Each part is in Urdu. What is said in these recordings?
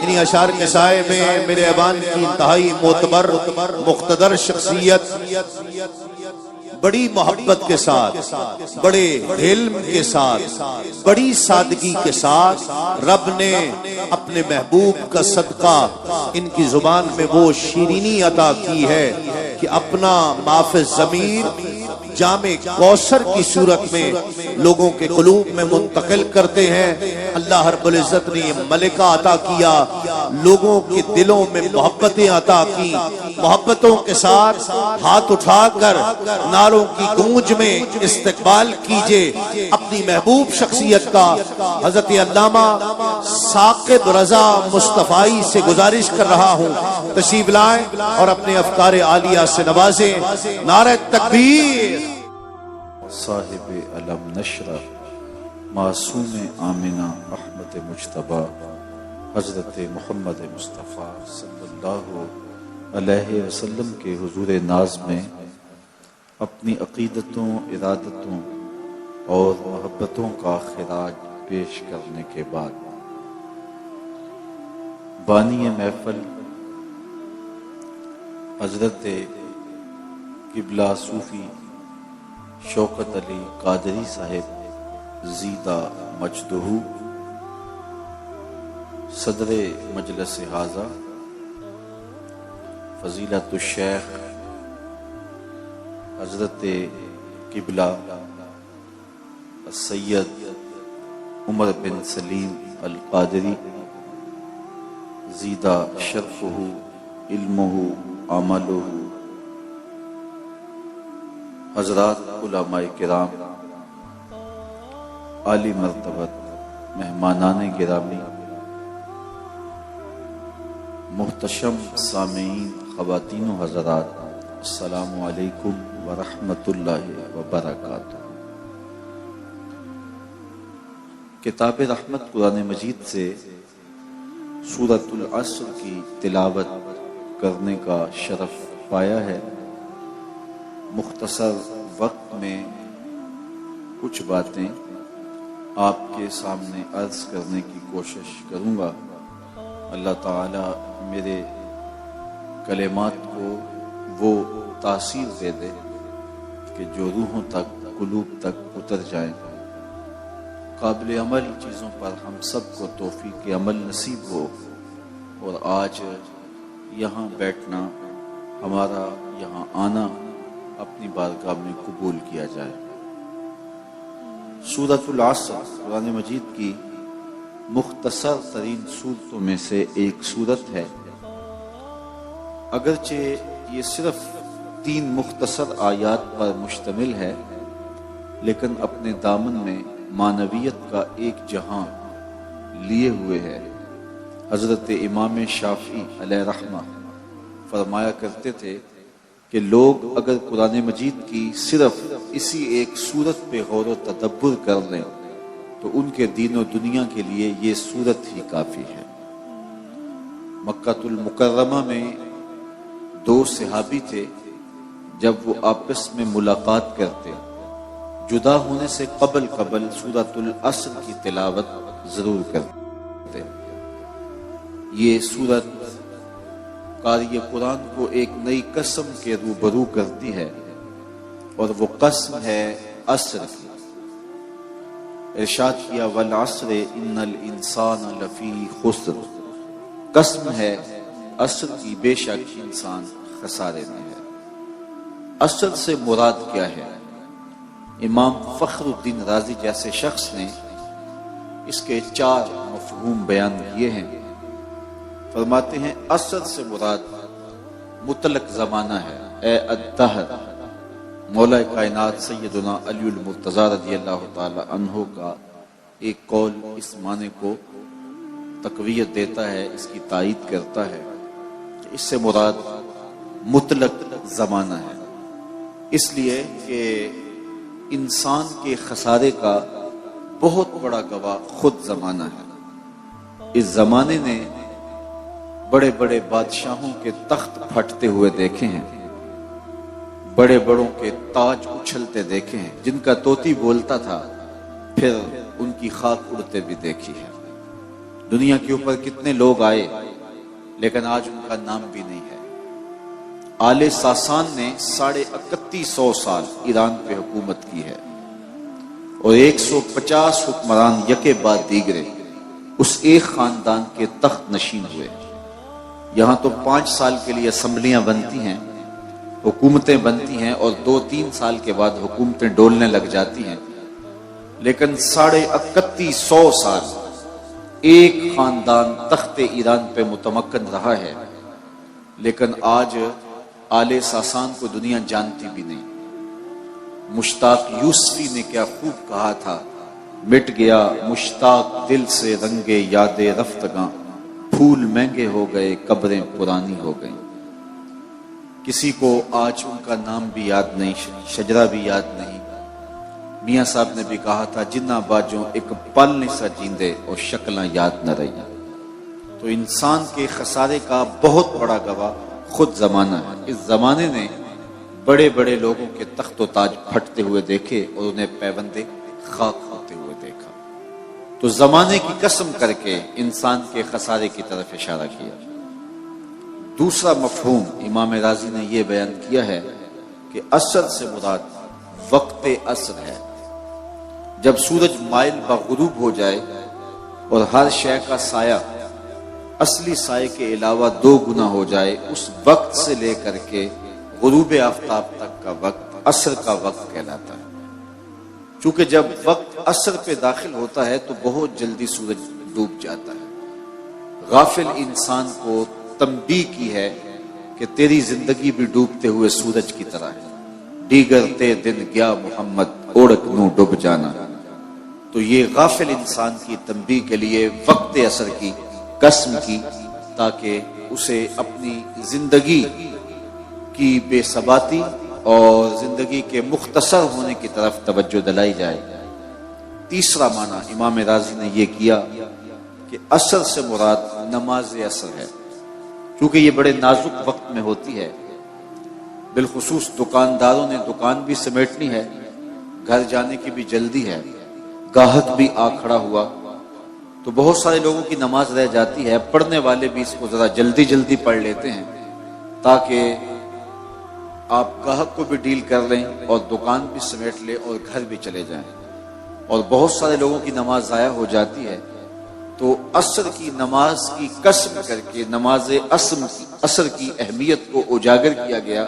انہی اشعار کے سائے میں میرے ایوان کی انتہائی معتبر مقتدر شخصیت بڑی محبت کے ساتھ، بڑے علم کے ساتھ، بڑی سادگی کے ساتھ رب نے اپنے محبوب کا صدقہ ان کی زبان میں وہ شیرینی عطا کی ہے کہ اپنا معاف ضمیر جامع کوثر کی صورت میں لوگوں کے قلوب میں منتقل کرتے ہیں۔ اللہ رب العزت نے یہ ملکہ عطا کیا، لوگوں کے دلوں میں محبتیں عطا کی، محبتوں کے ساتھ ہاتھ اٹھا کر نعروں کی گونج میں استقبال کیجئے اپنی محبوب شخصیت کا۔ حضرت علامہ ثاقب رضا مصطفی سے گزارش کر رہا ہوں تشریف لائیں اور اپنے افکار عالیہ سے نوازیں۔ نعرہ تکبیر۔ صاحب علم نشرہ معصوم آمنہ احمد مجتبی حضرت محمد مصطفیٰ صلی اللہ علیہ وسلم کے حضور ناز میں اپنی عقیدتوں، ارادتوں اور محبتوں کا خراج پیش کرنے کے بعد بانی محفل حضرت قبلہ صوفی شوکت علی قادری صاحب زیدہ مجدہ صدر مجلس ہذا، فضیلت الشیخ حضرت قبلہ سید عمر بن سلیم القادری زیدہ شرفہ علمہ عملہ، حضرات علماء کرام، عالی مرتبت مہمانان گرامی، محتشم سامعین، خواتین و حضرات، السلام علیکم ورحمۃ اللہ وبرکاتہ۔ کتاب رحمت قرآن مجید سے سورۃ العصر کی تلاوت کرنے کا شرف پایا ہے۔ مختصر وقت میں کچھ باتیں آپ کے سامنے عرض کرنے کی کوشش کروں گا۔ اللہ تعالی میرے کلمات کو وہ تاثیر دے دے کہ جو روحوں تک، قلوب تک اتر جائیں، قابل عمل چیزوں پر ہم سب کو توفیق عمل نصیب ہو، اور آج یہاں بیٹھنا، ہمارا یہاں آنا اپنی بارگاہ میں قبول کیا جائے۔ سورۃ العصر قرآن مجید کی مختصر ترین سورتوں میں سے ایک سورت ہے۔ اگرچہ یہ صرف 3 مختصر آیات پر مشتمل ہے، لیکن اپنے دامن میں معنویت کا ایک جہاں لیے ہوئے ہے۔ حضرت امام شافعی علیہ رحمہ فرمایا کرتے تھے کہ لوگ اگر قرآن مجید کی صرف اسی ایک سورت پہ غور و تدبر کر لیں تو ان کے دین و دنیا کے لیے یہ سورت ہی کافی ہے۔ مکہ المکرمہ میں 2 صحابی تھے، جب وہ آپس میں ملاقات کرتے، جدا ہونے سے قبل سورۃ العصر کی تلاوت ضرور کرتے۔ یہ سورت قاری قرآن کو ایک نئی قسم کے روبرو کرتی ہے، اور وہ قسم ہے عصر کی۔ ارشاد کیا والعصر ان الانسان لفی خسر، قسم ہے عصر کی، بے شک انسان خسارے میں ہے۔ عصر سے مراد کیا ہے؟ امام فخر الدین رازی جیسے شخص نے اس کے 4 مفہوم بیان کیے ہیں۔ فرماتے ہیں عصر سے مراد مطلق زمانہ ہے، اے الدہر۔ مولا کائنات سیدنا علی المرتضیٰ رضی اللہ تعالی عنہ کا ایک قول اس معنی کو تقویت دیتا ہے، اس کی تائید کرتا ہے کہ اس سے مراد مطلق زمانہ ہے، اس لیے کہ انسان کے خسارے کا بہت بڑا گواہ خود زمانہ ہے۔ اس زمانے نے بڑے بڑے بادشاہوں کے تخت پھٹتے ہوئے دیکھے ہیں، بڑے بڑوں کے تاج اچھلتے دیکھے ہیں، جن کا طوطی بولتا تھا پھر ان کی خاک اڑتے بھی دیکھی ہے۔ دنیا کے اوپر کتنے لوگ آئے لیکن آج ان کا نام بھی نہیں ہے۔ آل ساسان نے 3150 سال ایران پہ حکومت کی ہے اور 150 حکمران یکے بعد دیگرے اس ایک خاندان کے تخت نشین ہوئے۔ یہاں تو 5 سال کے لیے اسمبلیاں بنتی ہیں، حکومتیں بنتی ہیں اور 2-3 سال کے بعد حکومتیں ڈولنے لگ جاتی ہیں، لیکن 3150 سال ایک خاندان تخت ایران پہ متمکن رہا ہے، لیکن آج آل ساسان کو دنیا جانتی بھی نہیں۔ مشتاق یوسفی نے کیا خوب کہا تھا، مٹ گیا مشتاق دل سے رنگ یاد رفتگاں، پھول مہنگے ہو گئے قبریں پرانی ہو گئیں۔ کسی کو آج ان کا نام بھی یاد نہیں، شجرہ بھی یاد نہیں۔ میاں صاحب نے بھی کہا تھا جنہ باجوں ایک پل نہیں سا جیندے اور شکلاں یاد نہ رہی۔ تو انسان کے خسارے کا بہت بڑا گواہ خود زمانہ ہے۔ اس زمانے نے بڑے بڑے لوگوں کے تخت و تاج پھٹتے ہوئے دیکھے اور انہیں پیوندے خاک ہوتے ہوئے دیکھا۔ تو زمانے کی قسم کر کے انسان کے خسارے کی طرف اشارہ کیا۔ دوسرا مفہوم امام رازی نے یہ بیان کیا ہے کہ عصر سے مراد وقت عصر ہے، جب سورج مائل بغروب ہو جائے اور ہر شے کا سایہ اصلی سائے کے علاوہ 2 گنا ہو جائے، اس وقت سے لے کر کے غروب آفتاب تک کا وقت عصر کا وقت کہلاتا ہے۔ چونکہ جب وقت عصر پہ داخل ہوتا ہے تو بہت جلدی سورج ڈوب جاتا ہے۔ غافل انسان کو تنبیہ کی ہے کہ تیری زندگی بھی ڈوبتے ہوئے سورج کی طرح ہے، دیگر تے دن گیا محمد اوڑک نو ڈوب جانا۔ تو یہ غافل انسان کی تنبیہ کے لیے وقت عصر کی قسم کی، تاکہ اسے اپنی زندگی کی بے ثباتی اور زندگی کے مختصر ہونے کی طرف توجہ دلائی جائے۔ تیسرا معنی امام رازی نے یہ کیا کہ عصر سے مراد نماز عصر ہے، کیونکہ یہ بڑے نازک وقت میں ہوتی ہے۔ بالخصوص دکانداروں نے دکان بھی سمیٹنی ہے، گھر جانے کی بھی جلدی ہے، گاہک بھی آ کھڑا ہوا، تو بہت سارے لوگوں کی نماز رہ جاتی ہے۔ پڑھنے والے بھی اس کو ذرا جلدی جلدی پڑھ لیتے ہیں تاکہ آپ گاہک کو بھی ڈیل کر لیں اور دکان بھی سمیٹ لیں اور گھر بھی چلے جائیں، اور بہت سارے لوگوں کی نماز ضائع ہو جاتی ہے۔ تو عصر کی نماز کی قسم کر کے نماز عصر کی اہمیت کو اجاگر کیا گیا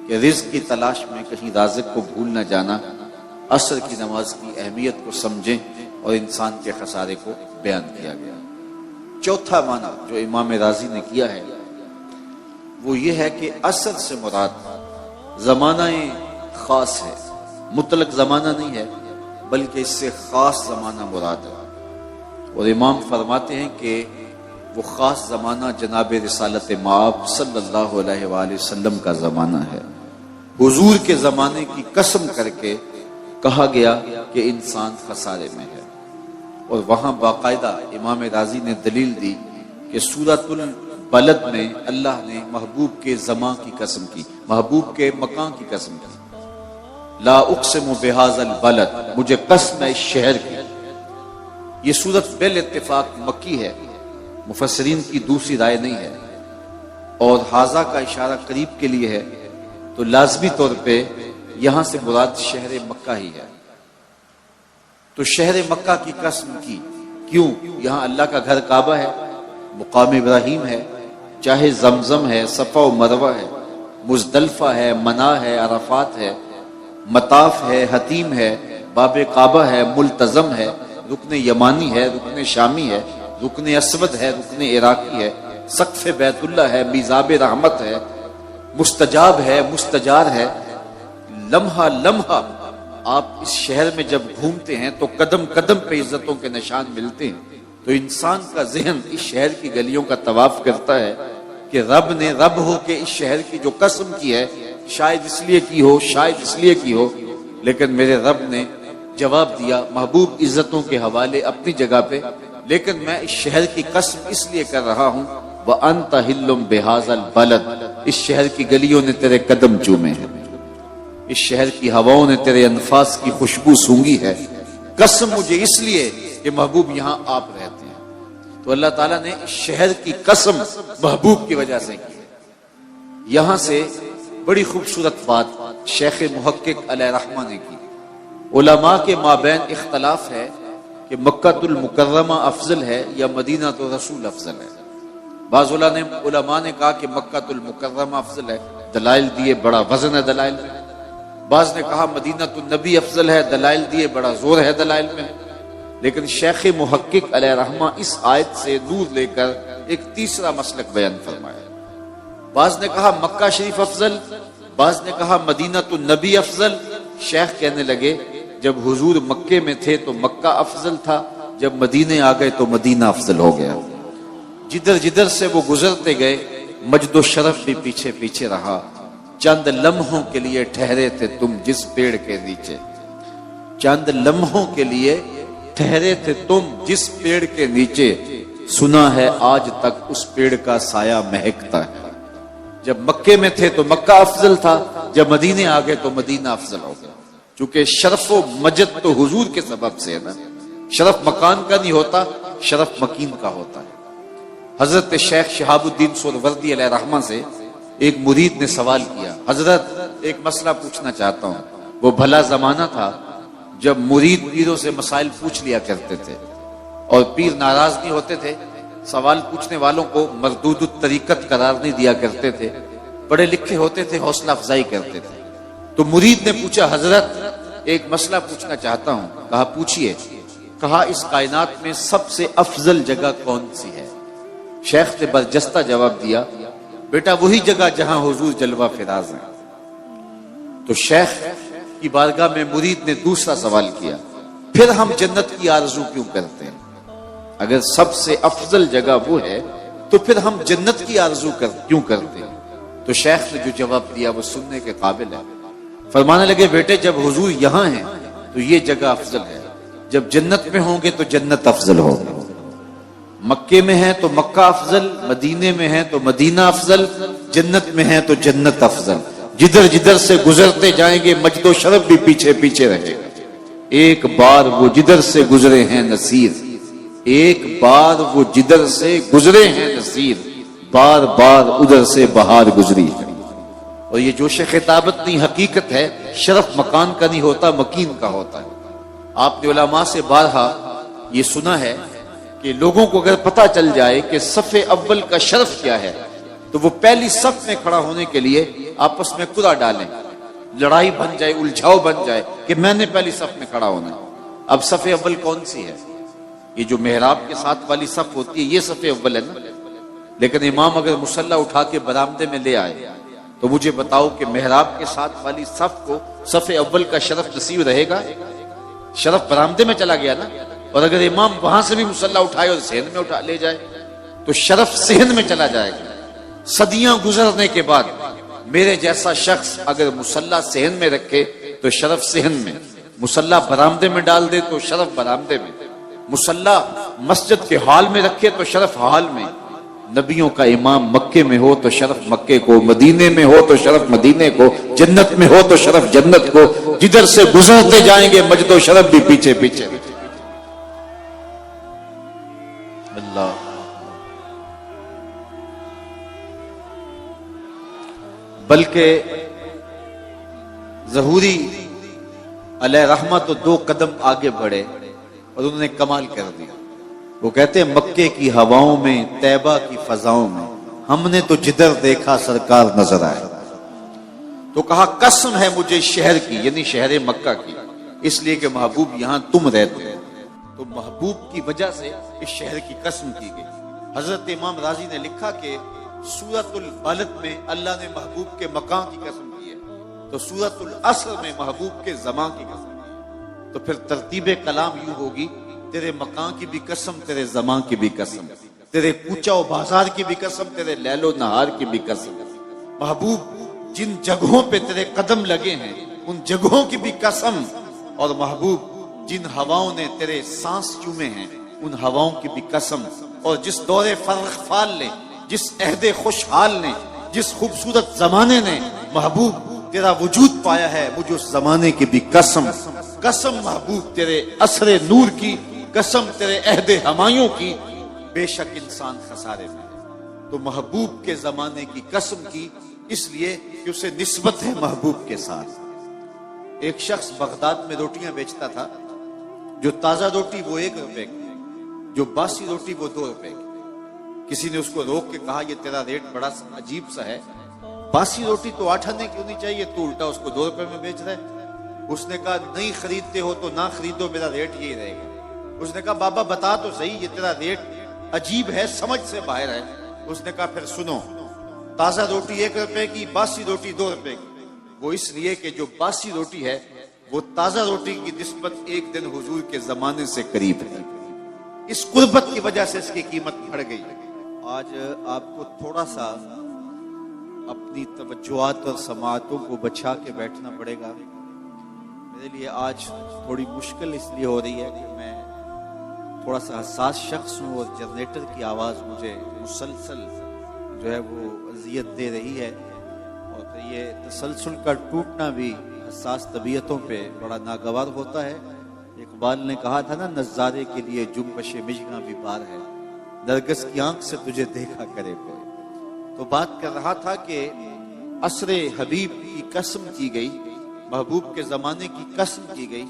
کہ رزق کی تلاش میں کہیں رازق کو بھول نہ جانا۔ عصر کی نماز کی اہمیت کو سمجھیں اور انسان کے خسارے کو بیان کیا گیا۔ چوتھا معنی جو امام رازی نے کیا ہے وہ یہ ہے کہ عصر سے مراد زمانہ خاص ہے، مطلق زمانہ نہیں ہے، بلکہ اس سے خاص زمانہ مراد ہے۔ اور امام فرماتے ہیں کہ وہ خاص زمانہ جناب رسالت مآب صلی اللہ علیہ وآلہ وسلم کا زمانہ ہے۔ حضور کے زمانے کی قسم کر کے کہا گیا کہ انسان خسارے میں ہے، اور وہاں باقاعدہ امام رازی نے دلیل دی کہ سورۃ البلد میں اللہ نے محبوب کے زمان کی قسم کی، محبوب کے مکان کی قسم کی۔ لا اقسم بہذا البلد، مجھے قسم ہے اس شہر کی۔ یہ سورت بال اتفاق مکی ہے، مفسرین کی دوسری رائے نہیں ہے، اور حاضہ کا اشارہ قریب کے لیے ہے، تو لازمی طور پہ یہاں سے مراد شہر مکہ ہی ہے۔ تو شہر مکہ کی قسم کی، کیوں؟ یہاں اللہ کا گھر کعبہ ہے، مقام ابراہیم ہے، چاہے زمزم ہے، صفا و مروہ ہے، مزدلفہ ہے، منا ہے، عرفات ہے، مطاف ہے، حتیم ہے، باب کعبہ ہے، ملتزم ہے، رکن یمانی ہے، رکن شامی ہے، رکن اسود ہے، رکن عراقی ہے، سقف بیت اللہ ہے، میزاب رحمت ہے، مستجاب ہے، مستجار ہے۔ لمحہ لمحہ آپ اس شہر میں جب گھومتے ہیں تو قدم قدم پہ عزتوں کے نشان ملتے ہیں۔ تو انسان کا ذہن اس شہر کی گلیوں کا طواف کرتا ہے کہ رب نے رب ہو کے اس شہر کی جو قسم کی ہے، شاید اس لیے کی ہو، شاید اس لیے کی ہو، لیکن میرے رب نے جواب دیا، محبوب عزتوں کے حوالے اپنی جگہ پہ، لیکن میں اس شہر کی قسم اس لیے کر رہا ہوں وَأَنْتَ حِلٌّ بِهَذَا الْبَلَدِ، اس شہر کی گلیوں نے تیرے قدم چومے ہیں، اس شہر کی ہواؤں نے تیرے انفاس کی خوشبو سونگی ہے، قسم مجھے اس لیے کہ محبوب یہاں آپ رہتے ہیں۔ تو اللہ تعالیٰ نے اس شہر کی قسم محبوب کی وجہ سے کی ہے۔ یہاں سے بڑی خوبصورت بات شیخ محقق علیہ رحمہ نے کی۔ علماء کے مابین اختلاف ہے کہ مکہ المکرمہ افضل ہے یا مدینہ تو رسول افضل ہے۔ بعض علماء نے کہا کہ مکہ المکرمہ افضل ہے، دلائل دیے، بڑا وزن ہے دلائل میں۔ بعض نے کہا مدینہ النبی افضل ہے، دلائل دیے، بڑا زور ہے دلائل میں۔ لیکن شیخ محقق علیہ رحمہ اس آیت سے نور لے کر ایک تیسرا مسلک بیان فرمایا۔ بعض نے کہا مکہ شریف افضل، بعض نے کہا مدینہ النبی افضل۔ شیخ کہنے لگے جب حضور مکے میں تھے تو مکہ افضل تھا، جب مدینے آ گئے تو مدینہ افضل ہو گیا۔ جدھر جدھر سے وہ گزرتے گئے مجد و شرف بھی پیچھے پیچھے رہا۔ چند لمحوں کے لیے ٹھہرے تھے تم جس پیڑ کے نیچے، چند لمحوں کے لیے ٹھہرے تھے تم جس پیڑ کے نیچے، سنا ہے آج تک اس پیڑ کا سایہ مہکتا ہے۔ جب مکے میں تھے تو مکہ افضل تھا، جب مدینے آ گئے تو مدینہ افضل ہو گیا۔ چونکہ شرف و مجد تو حضور کے سبب سے ہے نا، شرف مکان کا نہیں ہوتا، شرف مکین کا ہوتا ہے۔ حضرت شیخ شہاب الدین سہروردی علیہ رحمہ سے ایک مرید نے سوال کیا، حضرت ایک مسئلہ پوچھنا چاہتا ہوں۔ وہ بھلا زمانہ تھا جب مرید پیروں سے مسائل پوچھ لیا کرتے تھے اور پیر ناراض نہیں ہوتے تھے، سوال پوچھنے والوں کو مردود الطریقت قرار نہیں دیا کرتے تھے، پڑھے لکھے ہوتے تھے، حوصلہ افزائی کرتے تھے۔ تو مرید نے پوچھا حضرت ایک مسئلہ پوچھنا چاہتا ہوں۔ کہا پوچھئے۔ کہا اس کائنات میں سب سے افضل جگہ کون سی ہے؟ شیخ نے برجستہ جواب دیا بیٹا وہی جگہ جہاں حضور جلوہ فراز ہیں۔ تو شیخ کی بارگاہ میں مرید نے دوسرا سوال کیا، پھر ہم جنت کی آرزو کیوں کرتے ہیں؟ اگر سب سے افضل جگہ وہ ہے تو پھر ہم جنت کی آرزو کیوں کرتے ہیں؟ تو شیخ نے جو جواب دیا وہ سننے کے قابل ہے۔ فرمانے لگے بیٹے جب حضور یہاں ہیں تو یہ جگہ افضل ہے، جب جنت میں ہوں گے تو جنت افضل ہوگی۔ مکے میں ہیں تو مکہ افضل، مدینے میں ہیں تو مدینہ افضل، جنت میں ہیں تو جنت افضل۔ جدھر جدھر سے گزرتے جائیں گے مجد و شرف بھی پیچھے پیچھے رہے گا۔ ایک بار وہ جدھر سے گزرے ہیں نصیر، ایک بار وہ جدھر سے گزرے ہیں نصیر، بار بار ادھر سے بہار گزری ہے۔ اور یہ جوش خطابت نہیں، حقیقت ہے، شرف مکان کا نہیں ہوتا، مکین کا ہوتا ہے۔ آپ نے علماء سے بارہا یہ سنا ہے کہ لوگوں کو اگر پتہ چل جائے کہ صف اول کا شرف کیا ہے تو وہ پہلی صف میں کھڑا ہونے کے لیے آپس میں قرعہ ڈالیں، لڑائی بن جائے، الجھاؤ بن جائے کہ میں نے پہلی صف میں کھڑا ہونا ہے۔ اب صف اول کون سی ہے؟ یہ جو محراب کے ساتھ والی صف ہوتی ہے یہ صف اول ہے نا۔ لیکن امام اگر مصلی اٹھا کے برآمدے میں لے آئے تو مجھے بتاؤ کہ محراب کے ساتھ والی صف کو صف اول کا شرف نصیب رہے گا؟ شرف برآمدے میں چلا گیا نا۔ اور اگر امام وہاں سے بھی مصلی اٹھائے اور صحن میں اٹھا لے جائے تو شرف صحن میں چلا جائے گا۔ صدیاں گزرنے کے بعد میرے جیسا شخص اگر مصلی صحن میں رکھے تو شرف صحن میں، مصلی برآمدے میں ڈال دے تو شرف برآمدے میں، مصلی مسجد کے ہال میں رکھے تو شرف ہال میں۔ نبیوں کا امام مکے میں ہو تو شرف مکے کو، مدینے میں ہو تو شرف مدینے کو، جنت میں ہو تو شرف جنت کو۔ جدھر سے گزرتے جائیں گے مجد و شرف بھی پیچھے پیچھے۔ اللہ بلکہ ظہوری علیہ رحمہ تو 2 قدم آگے بڑھے اور انہوں نے کمال کر دیا۔ وہ کہتے ہیں مکے کی ہواؤں میں، طیبہ کی فضاؤں میں ہم نے تو جدھر دیکھا سرکار نظر آئے۔ تو کہا قسم ہے مجھے شہر کی، یعنی شہر مکہ کی، اس لیے کہ محبوب یہاں تم رہتے ہو۔ تو محبوب کی وجہ سے اس شہر کی قسم کی گئی۔ حضرت امام راضی نے لکھا کہ سورۃ البلد میں اللہ نے محبوب کے مکان کی قسم کی ہے، تو سورۃ العصر میں محبوب کے زمان کی قسم کی ہے۔ تو پھر ترتیب کلام یوں ہوگی، تیرے مکان کی بھی قسم، تیرے زمان کی بھی قسم، تیرے کوچہ و بازار کی بھی قسم، تیرے لیل و نہار کی بھی قسم۔ محبوب جن جگہوں پہ تیرے قدم لگے ہیں ان جگہوں کی بھی قسم، اور محبوب جن ہواؤں نے تیرے سانس چومے ہیں ان ہواؤں کی بھی قسم، اور جس دور فرخ فال نے، جس عہد خوشحال نے، جس خوبصورت زمانے نے محبوب تیرا وجود پایا ہے، مجھے اس زمانے کی بھی قسم۔ قسم محبوب تیرے عصر نور کی، قسم تیرے عہد ہمایوں کی، بے شک انسان خسارے میں ہے۔ تو محبوب کے زمانے کی قسم کی اس لیے کہ اسے نسبت ہے محبوب کے ساتھ۔ ایک شخص بغداد میں روٹیاں بیچتا تھا، جو تازہ روٹی وہ 1 روپے کی، جو باسی روٹی وہ 2 روپے کی۔ کسی نے اس کو روک کے کہا یہ تیرا ریٹ بڑا عجیب سا ہے، باسی روٹی تو 8 آنے کی ہونی چاہیے، تو الٹا اس کو 2 روپے میں بیچ رہے۔ اس نے کہا نہیں خریدتے ہو تو نہ خریدو، میرا ریٹ یہی رہے گا۔ اس نے کہا بابا بتا تو صحیح، یہ تیرا ریٹ عجیب ہے، سمجھ سے باہر ہے۔ اس نے کہا پھر سنو، تازہ روٹی 1 روپے کی، باسی روٹی 2 روپے کی۔ وہ اس لیے کہ جو باسی روٹی ہے وہ تازہ روٹی کی نسبت 1 دن حضور کے زمانے سے قریب ہے، اس قربت کی وجہ سے اس کی قیمت بڑھ گئی۔ آج آپ کو تھوڑا سا اپنی توجہات اور سماعتوں کو بچا کے بیٹھنا پڑے گا۔ میرے لیے آج تھوڑی مشکل اس لیے ہو رہی ہے کہ میں تھوڑا سا حساس شخص ہوں، اور جنریٹر کی آواز مجھے مسلسل جو ہے وہ اذیت دے رہی ہے، اور پھر یہ تسلسل کا ٹوٹنا بھی حساس طبیعتوں پہ بڑا ناگوار ہوتا ہے۔ اقبال نے کہا تھا نا، نظارے کے لیے جنبش مژگاں بھی بار ہے، نرگس کی آنکھ سے تجھے دیکھا کرے کوئی۔ تو بات کر رہا تھا کہ عصر حبیب کی قسم کی گئی، محبوب کے زمانے کی قسم کی گئی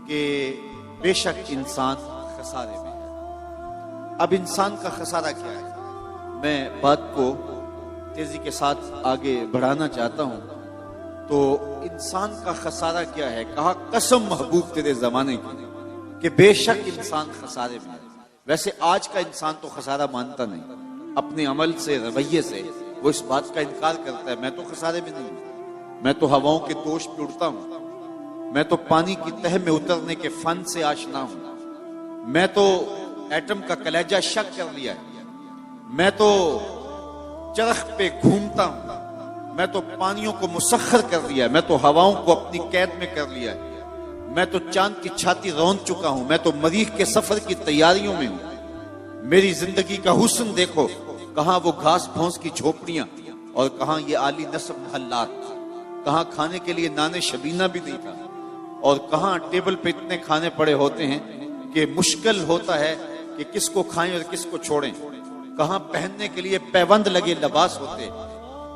کہ بے شک انسان خسارے میں ہے۔ اب انسان کا خسارہ کیا ہے؟ میں بات کو تیزی کے ساتھ آگے بڑھانا چاہتا ہوں۔ تو انسان کا خسارہ کیا ہے؟ کہا قسم محبوب تیرے زمانے کی کہ بے شک انسان خسارے میں ہے۔ ویسے آج کا انسان تو خسارہ مانتا نہیں، اپنے عمل سے، رویے سے وہ اس بات کا انکار کرتا ہے، میں تو خسارے میں نہیں ہوں، میں تو ہواؤں کے دوش پہ اڑتا ہوں، میں تو پانی کی تہ میں اترنے کے فن سے آشنا ہوں، میں تو ایٹم کا کلیجہ شک کر لیا ہے، میں تو چرخ پہ گھومتا ہوں، میں تو پانیوں کو مسخر کر لیا ہے، میں تو ہواؤں کو اپنی قید میں کر لیا ہے، میں تو چاند کی چھاتی رون چکا ہوں، میں تو مریخ کے سفر کی تیاریوں میں ہوں۔ میری زندگی کا حسن دیکھو، کہاں وہ گھاس بھونس کی جھوپڑیاں اور کہاں یہ عالی نصب محلات، کہاں کھانے کے لیے نان شبینہ بھی نہیں تھا، اور کہاں ٹیبل پہ اتنے کھانے پڑے ہوتے ہیں کہ مشکل ہوتا ہے کہ کس کو کھائیں اور کس کو چھوڑیں، کہاں پہننے کے لیے پیوند لگے لباس ہوتے،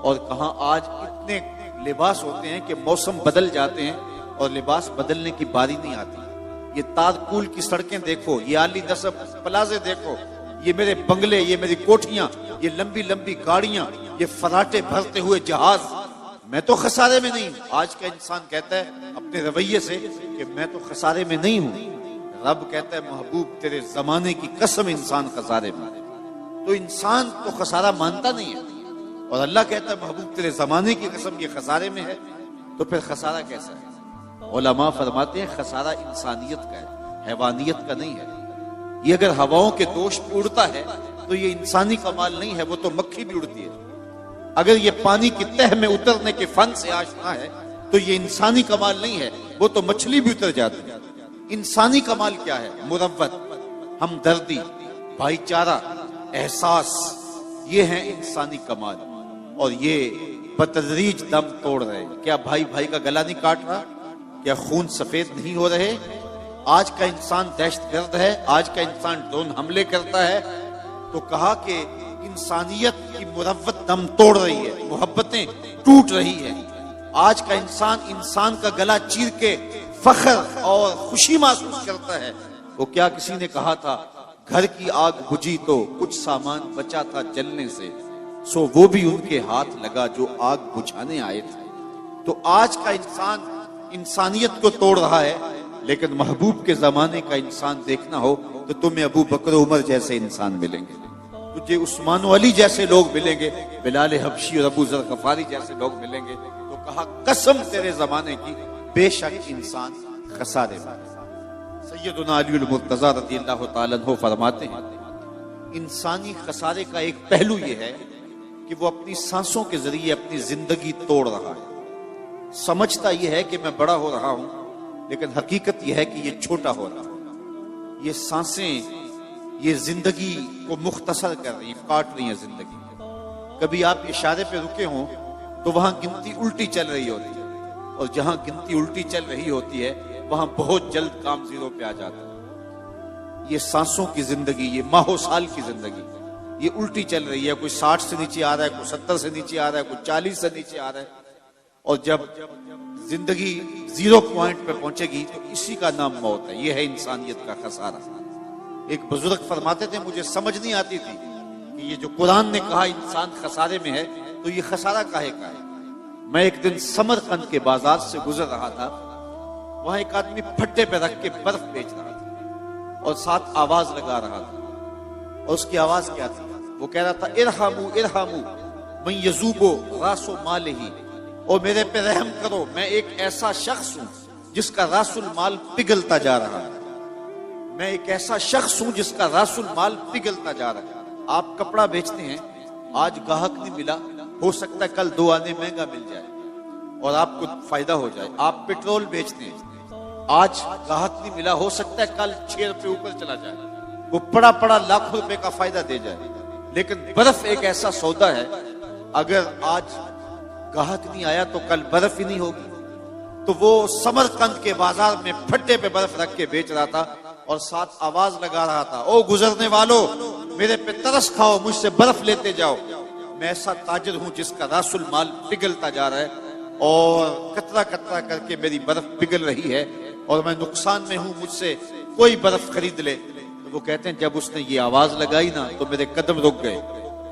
اور کہاں آج اتنے لباس ہوتے ہیں کہ موسم بدل جاتے ہیں اور لباس بدلنے کی باری نہیں آتی۔ یہ تارکول کی سڑکیں دیکھو، یہ عالی نصب پلازے دیکھو، یہ میرے بنگلے، یہ میری کوٹھیاں، یہ لمبی لمبی گاڑیاں، یہ فراٹے بھرتے ہوئے جہاز، میں تو خسارے میں نہیں ہوں۔ آج کا انسان کہتا ہے اپنے رویے سے کہ میں تو خسارے میں نہیں ہوں۔ رب کہتا ہے محبوب تیرے زمانے کی قسم انسان خسارے میں ہے۔ تو انسان تو خسارہ مانتا نہیں ہے، اور اللہ کہتا ہے محبوب تیرے زمانے کی قسم یہ خسارے میں ہے، تو پھر خسارہ کیسا ہے؟ علماء فرماتے ہیں خسارہ انسانیت کا ہے، حیوانیت کا نہیں ہے۔ یہ اگر ہواؤں کے دوش پہ اڑتا ہے تو یہ انسانی کمال نہیں ہے، وہ تو مکھی بھی اڑتی ہے۔ اگر یہ پانی کی تہ میں اترنے کے فن سے آشنا ہے تو یہ انسانی کمال نہیں ہے، وہ تو مچھلی بھی اتر جاتی ہے۔ انسانی کمال کیا ہے؟ مروت، ہمدردی، بھائی چارہ، احساس، یہ ہیں انسانی کمال، اور یہ بتدریج دم توڑ رہے۔ کیا بھائی بھائی کا گلا نہیں کاٹ رہا؟ کیا خون سفید نہیں ہو رہے؟ آج کا انسان دہشت گرد ہے، آج کا انسان ڈرون حملے کرتا ہے، تو کہا کہ انسانیت کی مروت دم توڑ رہی ہے، محبتیں ٹوٹ رہی ہیں۔ آج کا انسان کا گلا چیر کے فخر اور خوشی محسوس کرتا ہے۔ وہ کیا کسی نے کہا تھا گھر کی آگ بجھی تو کچھ سامان بچا تھا جلنے سے، سو وہ بھی ان کے ہاتھ لگا جو آگ بجھانے آئے تھے۔ تو آج کا انسان انسانیت کو توڑ رہا ہے، لیکن محبوب کے زمانے کا انسان دیکھنا ہو تو تمہیں ابو بکر عمر جیسے انسان ملیں گے، تجھے عثمان و علی جیسے لوگ ملیں گے، بلال حبشی اور ابو ذر غفاری جیسے لوگ ملیں گے۔ تو کہا قسم تیرے زمانے کی بے شک انسان خسارے میں۔ سیدنا علی المرتضیٰ رضی اللہ تعالیٰ عنہ فرماتے ہیں انسانی خسارے کا ایک پہلو یہ ہے کہ وہ اپنی سانسوں کے ذریعے اپنی زندگی توڑ رہا ہے۔ سمجھتا یہ ہے کہ میں بڑا ہو رہا ہوں، لیکن حقیقت یہ ہے کہ یہ چھوٹا ہو رہا ہے۔ یہ سانسیں یہ زندگی کو مختصر کر رہی ہیں، کاٹ رہی ہیں زندگی۔ کبھی آپ اشارے پہ رکے ہوں تو وہاں گنتی الٹی چل رہی ہوتی ہے، اور جہاں گنتی الٹی چل رہی ہوتی ہے وہاں بہت جلد کام زیرو پہ آ جاتا ہے۔ یہ سانسوں کی زندگی، یہ ماہو سال کی زندگی، یہ الٹی چل رہی ہے. کوئی 60 سے نیچے آ رہا ہے، کوئی 70 سے نیچے آ رہا ہے، کوئی 40 سے نیچے آ رہا ہے. اور جب زندگی 0 پوائنٹ پہ پہنچے گی تو اسی کا نام موت ہے. یہ ہے انسانیت کا خسارہ. ایک بزرگ فرماتے تھے مجھے سمجھ نہیں آتی تھی کہ یہ جو قرآن نے کہا انسان خسارے میں ہے تو یہ خسارہ کاہے کا ہے. میں ایک دن سمرقند کے بازار سے گزر رہا تھا. وہاں ایک آدمی پھٹے پہ رکھ کے برف بیچ رہا تھا اور ساتھ آواز لگا رہا تھا. اور اس کی آواز کیا تھی؟ وہ کہہ رہا تھا ارحمو ارحمو من یذوبو راس مالہ، اور میرے پہ رحم کرو، میں ایک ایسا شخص ہوں جس کا راس المال پگھلتا جا رہا ہے. میں ایک ایسا شخص ہوں جس کا راس المال پگھلتا جا رہا ہے. آپ کپڑا بیچتے ہیں، آج گاہک نہیں ملا، ہو سکتا ہے کل 2 آنے مہنگا مل جائے اور آپ کو فائدہ ہو جائے. آپ پیٹرول بیچتے ہیں، آج گاہک نہیں ملا، ہو سکتا ہے کل 6 روپے اوپر چلا جائے، وہ پڑا لاکھوں روپے کا فائدہ دے جائے. لیکن برف ایک ایسا سودا ہے، اگر آج گاہک نہیں آیا تو کل برف ہی نہیں ہوگی. تو وہ سمرقند کے بازار میں پھٹے پہ برف رکھ کے بیچ رہا تھا اور ساتھ آواز لگا رہا تھا او گزرنے والوں، میرے پہ ترس کھاؤ، مجھ سے برف لیتے جاؤ. میں ایسا تاجر ہوں جس کا راس المال پگھلتا جا رہا ہے اور قطرہ قطرہ کر کے میری برف پگھل رہی ہے اور میں نقصان میں ہوں، مجھ سے کوئی برف خرید لے. تو وہ کہتے ہیں جب اس نے یہ آواز لگائی نا تو میرے قدم رک گئے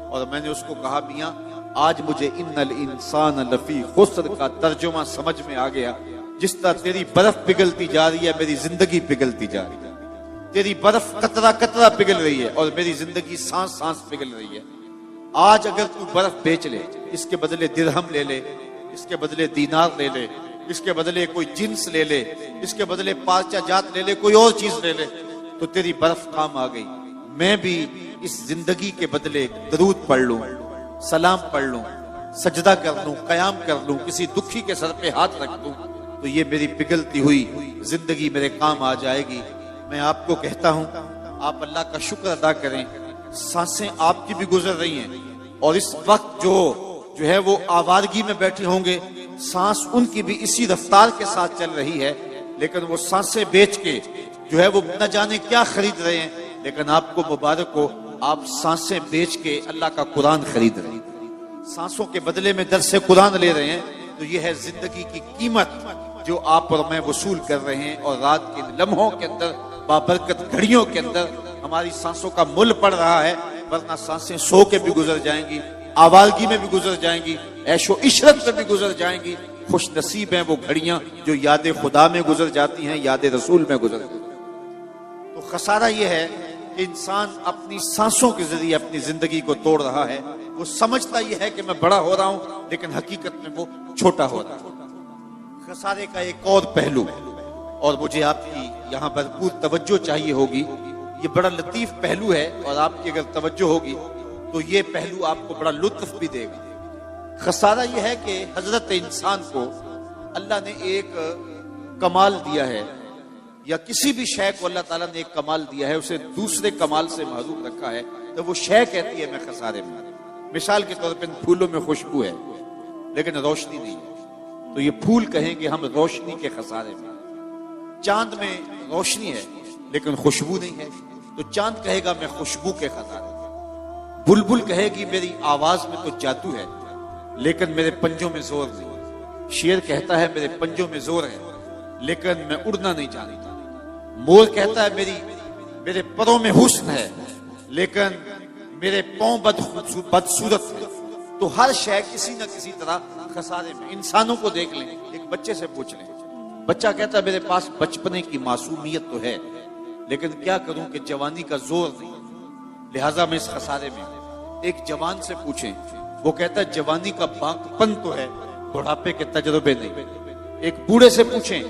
اور میں نے اس کو کہا میاں آج مجھے ان الانسان لفی خسر کا ترجمہ سمجھ میں آ گیا. جس طرح تیری برف پگھلتی جا رہی ہے میری زندگی پگھلتی جا رہی ہے. تیری برف قطرہ قطرہ پگھل رہی ہے اور میری زندگی سانس سانس پگھل رہی ہے. آج اگر تو برف بیچ لے، اس کے بدلے درہم لے لے، اس کے بدلے دینار لے لے، اس کے بدلے کوئی جنس لے لے، اس کے بدلے پارچہ جات لے لے، کوئی اور چیز لے لے، تو تیری برف کام آ گئی. میں بھی اس زندگی کے بدلے درود پڑھ لوں، سلام پڑھ لوں، سجدہ کر لوں، قیام کر لوں، کسی دکھی کے سر پہ ہاتھ رکھ دوں تو یہ میری پگھلتی ہوئی زندگی میرے کام آ جائے گی. میں آپ کو کہتا ہوں آپ اللہ کا شکر ادا کریں. سانسیں آپ کی بھی گزر رہی ہیں اور اس وقت جو ہے وہ آوارگی میں بیٹھے ہوں گے، سانس ان کی بھی اسی رفتار کے ساتھ چل رہی ہے، لیکن وہ سانسیں بیچ کے جو ہے وہ نہ جانے کیا خرید رہے ہیں. لیکن آپ کو مبارک ہو، آپ سانسیں بیچ کے اللہ کا قرآن خرید رہے ہیں، سانسوں کے بدلے میں درس قرآن لے رہے ہیں. تو یہ ہے زندگی کی قیمت جو آپ اور میں وصول کر رہے ہیں. اور رات کے لمحوں کے اندر، بابرکت گھڑیوں کے اندر ہماری سانسوں کا مل پڑ رہا ہے، ورنہ سانسیں سو کے بھی گزر جائیں گی، آوارگی میں بھی گزر جائیں گی، عیش و عشرت میں بھی گزر جائیں گی. خوش نصیب ہیں وہ گھڑیاں جو یاد خدا میں گزر جاتی ہیں، یاد رسول میں گزر جاتی ہیں. تو خسارہ یہ ہے کہ انسان اپنی سانسوں کے ذریعے اپنی زندگی کو توڑ رہا ہے. وہ سمجھتا یہ ہے کہ میں بڑا ہو رہا ہوں، لیکن حقیقت میں وہ چھوٹا ہو رہا ہے. خسارے کا ایک اور پہلو، اور مجھے آپ کی یہاں بھرپور توجہ چاہیے ہوگی، یہ بڑا لطیف پہلو ہے اور آپ کی اگر توجہ ہوگی تو یہ پہلو آپ کو بڑا لطف بھی دے گا. خسارہ یہ ہے کہ حضرت انسان کو اللہ نے ایک کمال دیا ہے، یا کسی بھی شے کو اللہ تعالیٰ نے ایک کمال دیا ہے، اسے دوسرے کمال سے محروم رکھا ہے، تو وہ شے کہتی ہے میں خسارے میں. مثال کے طور پہ پھولوں میں خوشبو ہے لیکن روشنی نہیں ہے، تو یہ پھول کہیں گے ہم روشنی کے خسارے میں. چاند میں روشنی ہے لیکن خوشبو نہیں ہے، تو چاند کہے گا میں خوشبو کے خسارے میں. بلبل کہے گی میری آواز میں تو جادو ہے لیکن میرے پنجوں میں زور نہیں. شیر کہتا ہے میرے پنجوں میں زور ہے لیکن میں اڑنا نہیں جانتا. مور کہتا ہے میرے پروں میں حسن ہے لیکن میرے پاؤں بدصورت ہے. تو ہر شے کسی نہ کسی طرح خسارے میں. انسانوں کو دیکھ لیں، ایک بچے سے پوچھ لیں، بچہ کہتا ہے میرے پاس بچپنے کی معصومیت تو ہے لیکن کیا کروں کہ جوانی کا زور نہیں، لہٰذا میں اس خسارے میں. ایک جوان سے پوچھیں، وہ کہتا ہے جوانی کا باقپن تو ہے، بڑھاپے کے تجربے نہیں. ایک بوڑھے سے پوچھیں،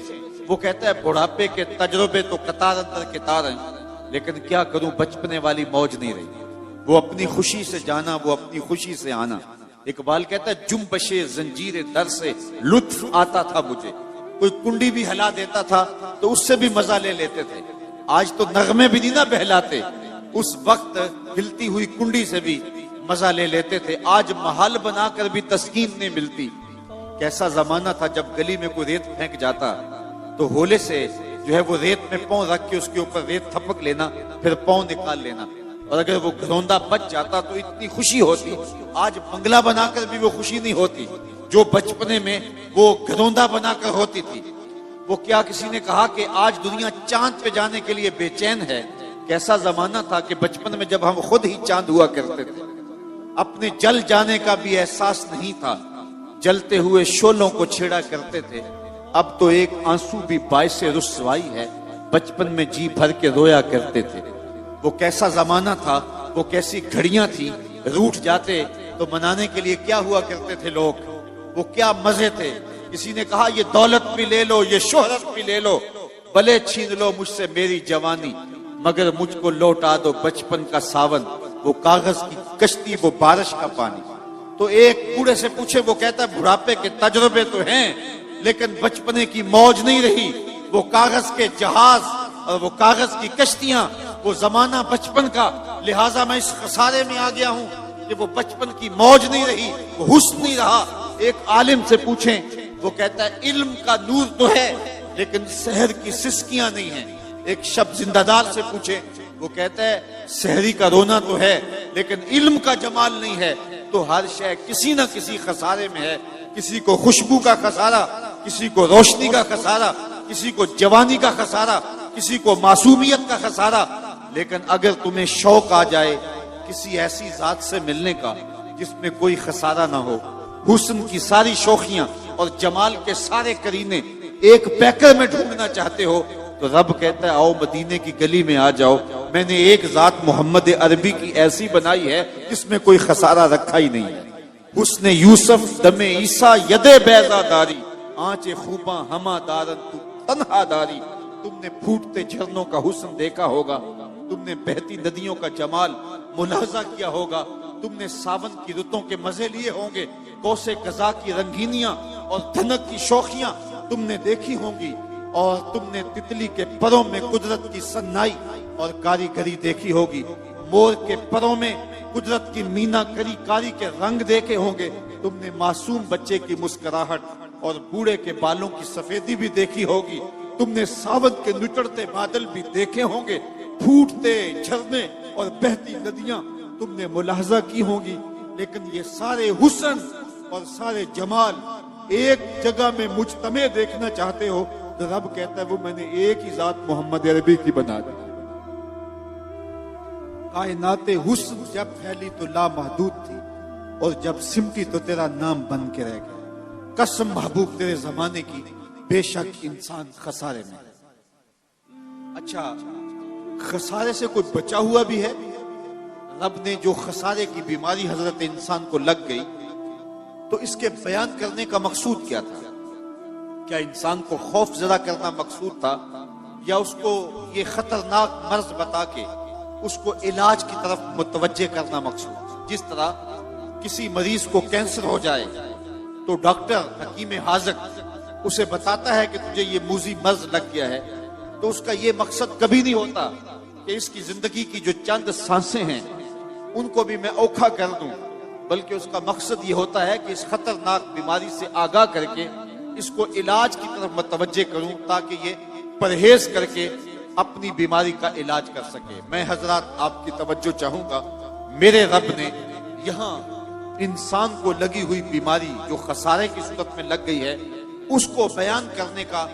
وہ کہتا ہے بڑھاپے کے تجربے تو قطار اندر قطار ہیں لیکن کیا کروں بچپنے والی موج نہیں رہی، وہ اپنی خوشی سے جانا، وہ اپنی خوشی سے آنا. اقبال کہتا ہے جنبش زنجیر در سے لطف آتا تھا مجھے، کوئی کنڈی بھی ہلا دیتا تھا تو اس سے بھی مزہ لے لیتے تھے. آج تو نغمے بھی نہیں نہ بہلاتے، اس وقت ہلتی ہوئی کنڈی سے بھی مزہ لے لیتے تھے. آج محل بنا کر بھی تسکین نہیں ملتی. کیسا زمانہ تھا جب گلی میں کوئی ریت پھینک جاتا تو ہولے سے جو ہے وہ ریت میں پاؤں رکھ کے اس کے اوپر ریت تھپک لینا، پھر پاؤں نکال لینا، اور اگر وہ گھروندہ بچ جاتا تو اتنی خوشی ہوتی۔ آج بنگلہ بنا کر بھی وہ خوشی نہیں ہوتی جو بچپنے میں وہ گھروندہ بنا کر ہوتی تھی۔ وہ کیا کسی نے کہا کہ آج دنیا چاند پہ جانے کے لیے بے چین ہے؟ کیسا زمانہ تھا کہ بچپن میں جب ہم خود ہی چاند ہوا کرتے تھے، اپنے جل جانے کا بھی احساس نہیں تھا، جلتے ہوئے شعلوں کو چھیڑا کرتے تھے۔ اب تو ایک آنسو بھی باعث رسوائی ہے، بچپن میں جی بھر کے رویا کرتے تھے۔ وہ کیسا زمانہ تھا، وہ کیسی گھڑیاں تھی، روٹھ جاتے تو منانے کے لیے کیا ہوا کرتے تھے لوگ، وہ کیا مزے تھے۔ کسی نے کہا یہ دولت بھی لے لو، یہ شہرت بھی لے لو، بھلے چھین لو مجھ سے میری جوانی، مگر مجھ کو لوٹا دو بچپن کا ساون، وہ کاغذ کی کشتی، وہ بارش کا پانی۔ تو ایک بوڑھے سے پوچھے، وہ کہتا ہے بڑھاپے کے تجربے تو ہیں لیکن بچپنے کی موج نہیں رہی، وہ کاغذ کے جہاز اور وہ کاغذ کی کشتیاں، وہ زمانہ بچپن کا، لہٰذا میں اس خسارے میں آ گیا ہوں کہ وہ بچپن کی موج نہیں رہی، وہ حسن نہیں رہا۔ ایک عالم سے پوچھیں، وہ کہتا ہے علم کا نور تو ہے لیکن سحر کی سسکیاں نہیں ہیں۔ ایک شب زندہ دار سے پوچھیں، وہ کہتا ہے سحری کا رونا تو ہے لیکن علم کا جمال نہیں ہے۔ تو ہر شے کسی نہ کسی خسارے میں ہے، کسی کو خوشبو کا خسارہ، کسی کو روشنی کا خسارہ، کسی کو جوانی کا خسارہ، کسی کو معصومیت کا خسارہ۔ لیکن اگر تمہیں شوق آ جائے کسی ایسی ذات سے ملنے کا جس میں کوئی خسارہ نہ ہو، حسن کی ساری شوخیاں اور جمال کے سارے کرینے ایک پیکر میں ڈھونڈنا چاہتے ہو، تو رب کہتا ہے آؤ مدینے کی گلی میں آ جاؤ، میں نے ایک ذات محمد عربی کی ایسی بنائی ہے جس میں کوئی خسارہ رکھا ہی نہیں ہے۔ حسن یوسف دم عیسیٰ ید بیضا داری، آنچ خوباں ہما دارن تو تنہا داری۔ تم نے پھوٹتے جھرنوں کا حسن دیکھا ہوگا، تم نے بہتی ندیوں کا جمال ملاحظہ کیا ہوگا، تم نے ساون کی رتوں کے مزے لیے ہوں گے، کوسے قضا کی رنگینیاں اور دھنک کی شوخیاں تم نے دیکھی ہوں گی، اور تم نے تتلی کے پروں میں قدرت کی صنائی اور کاریگری دیکھی ہوگی، مور کے پروں میں قدرت کی مینا کری کاری کے رنگ دیکھے ہوں گے، تم نے معصوم بچے کی مسکراہٹ اور بوڑھے کے بالوں کی سفیدی بھی دیکھی ہوگی، تم نے ساون کے نچڑتے بادل بھی دیکھے ہوں گے، پھوٹتے جھرنے اور بہتی ندیاں تم نے ملاحظہ کی ہوں گی۔ لیکن یہ سارے حسن اور سارے جمال ایک جگہ میں مجتمع دیکھنا چاہتے ہو، تو رب کہتا ہے وہ میں نے ایک ہی ذات محمد عربی کی بنا دی۔ کائنات حسن جب پھیلی تو لامحدود تھی، اور جب سمٹی تو تیرا نام بن کے رہ گیا۔ قسم محبوب تیرے زمانے کی، بے شک انسان خسارے میں۔ اچھا، خسارے سے کوئی بچا ہوا بھی ہے؟ رب نے جو خسارے کی بیماری حضرت انسان کو لگ گئی، تو اس کے بیان کرنے کا مقصود کیا تھا؟ کیا انسان کو خوف زدہ کرنا مقصود تھا، یا اس کو یہ خطرناک مرض بتا کے اس کو علاج کی طرف متوجہ کرنا مقصود؟ جس طرح کسی مریض کو کینسر ہو جائے تو ڈاکٹر حکیم حاذق اسے بتاتا ہے کہ تجھے یہ موذی مرض لگ گیا ہے، تو اس کا یہ مقصد کبھی نہیں ہوتا کہ اس کی زندگی کی جو چند سانسیں ہیں ان کو بھی میں اوکھا کر دوں، بلکہ اس کا مقصد یہ ہوتا ہے کہ اس خطرناک بیماری سے آگاہ کر کے اس کو علاج کی طرف متوجہ کروں، تاکہ یہ پرہیز کر کے اپنی بیماری کا علاج کر سکے۔ میں حضرات آپ کی توجہ چاہوں گا، میرے رب نے یہاں انسان کو لگی ہوئی بیماری جو خسارے کی صورت میں لگ گئی ہے، اس کو بیان کرنے کا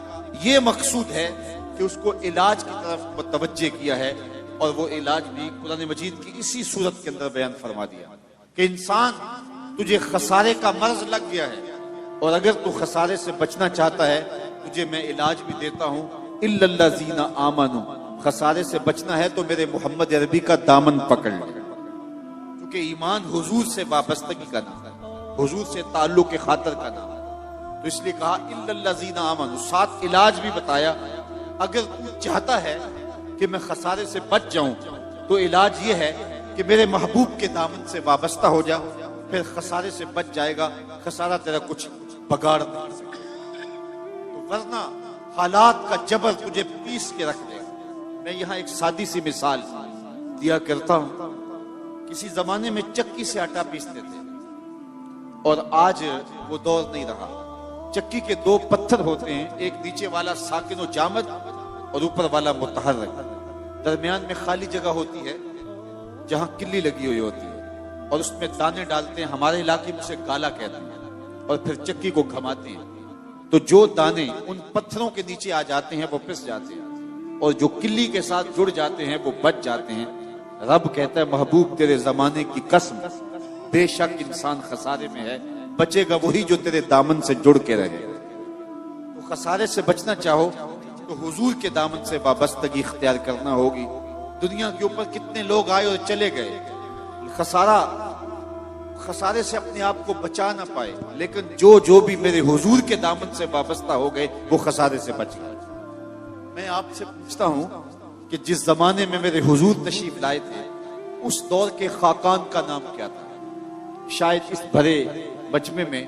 یہ مقصود ہے کہ اس کو علاج کی طرف متوجہ کیا ہے، اور وہ علاج بھی قرآن مجید کی اسی صورت کے اندر بیان فرما دیا کہ انسان تجھے خسارے کا مرض لگ گیا ہے، اور اگر تو خسارے سے بچنا چاہتا ہے تجھے میں علاج بھی دیتا ہوں۔ الا الذین آمنوا، خسارے سے بچنا ہے تو میرے محمد عربی کا دامن پکڑ لے، کیونکہ ایمان حضور سے وابستگی کا نام ہے، حضور سے تعلق خاطر کا نام ہے، تو اس لیے کہا الا الذین آمنوا، ساتھ علاج بھی بتایا۔ اگر تو چاہتا ہے کہ میں خسارے سے بچ جاؤں تو علاج یہ ہے کہ میرے محبوب کے دامن سے وابستہ ہو جا، پھر خسارے سے بچ جائے گا، خسارہ تیرا کچھ بگاڑ نہیں سکتا، تو ورنہ حالات کا جبر تجھے پیس کے رکھ دے گا۔ میں یہاں ایک سادی سی مثال دیا کرتا ہوں۔ کسی زمانے میں چکی سے آٹا پیستے تھے، اور آج وہ دور نہیں رہا۔ چکی کے دو پتھر ہوتے ہیں، ایک نیچے والا ساکن و جامد، اور اوپر والا متحرک، درمیان میں خالی جگہ ہوتی ہے جہاں کلی لگی ہوئی ہوتی ہے اور اس میں دانے ڈالتے ہیں، ہمارے علاقے میں اسے گالا کہتے ہیں، اور پھر چکی کو گھماتے ہیں تو جو دانے ان پتھروں کے نیچے آ جاتے ہیں وہ پس جاتے ہیں اور جو کلی کے ساتھ جڑ جاتے ہیں وہ بچ جاتے ہیں۔ رب کہتا ہے محبوب تیرے زمانے کی قسم، بے شک انسان خسارے میں ہے، بچے گا وہی جو تیرے دامن سے جڑ کے رہے۔ تو خسارے سے بچنا چاہو تو حضور کے دامن سے وابستگی اختیار کرنا ہوگی۔ دنیا کے اوپر کتنے لوگ آئے اور چلے گئے، خسارے سے اپنے آپ کو بچا نہ پائے، لیکن جو بھی میرے حضور کے دامن سے وابستہ ہو گئے وہ خسارے سے بچ گئے۔ میں آپ سے پوچھتا ہوں کہ جس زمانے میں میرے حضور تشریف لائے تھے اس دور کے خاقان کا نام کیا تھا؟ شاید اس بھرے مجمع میں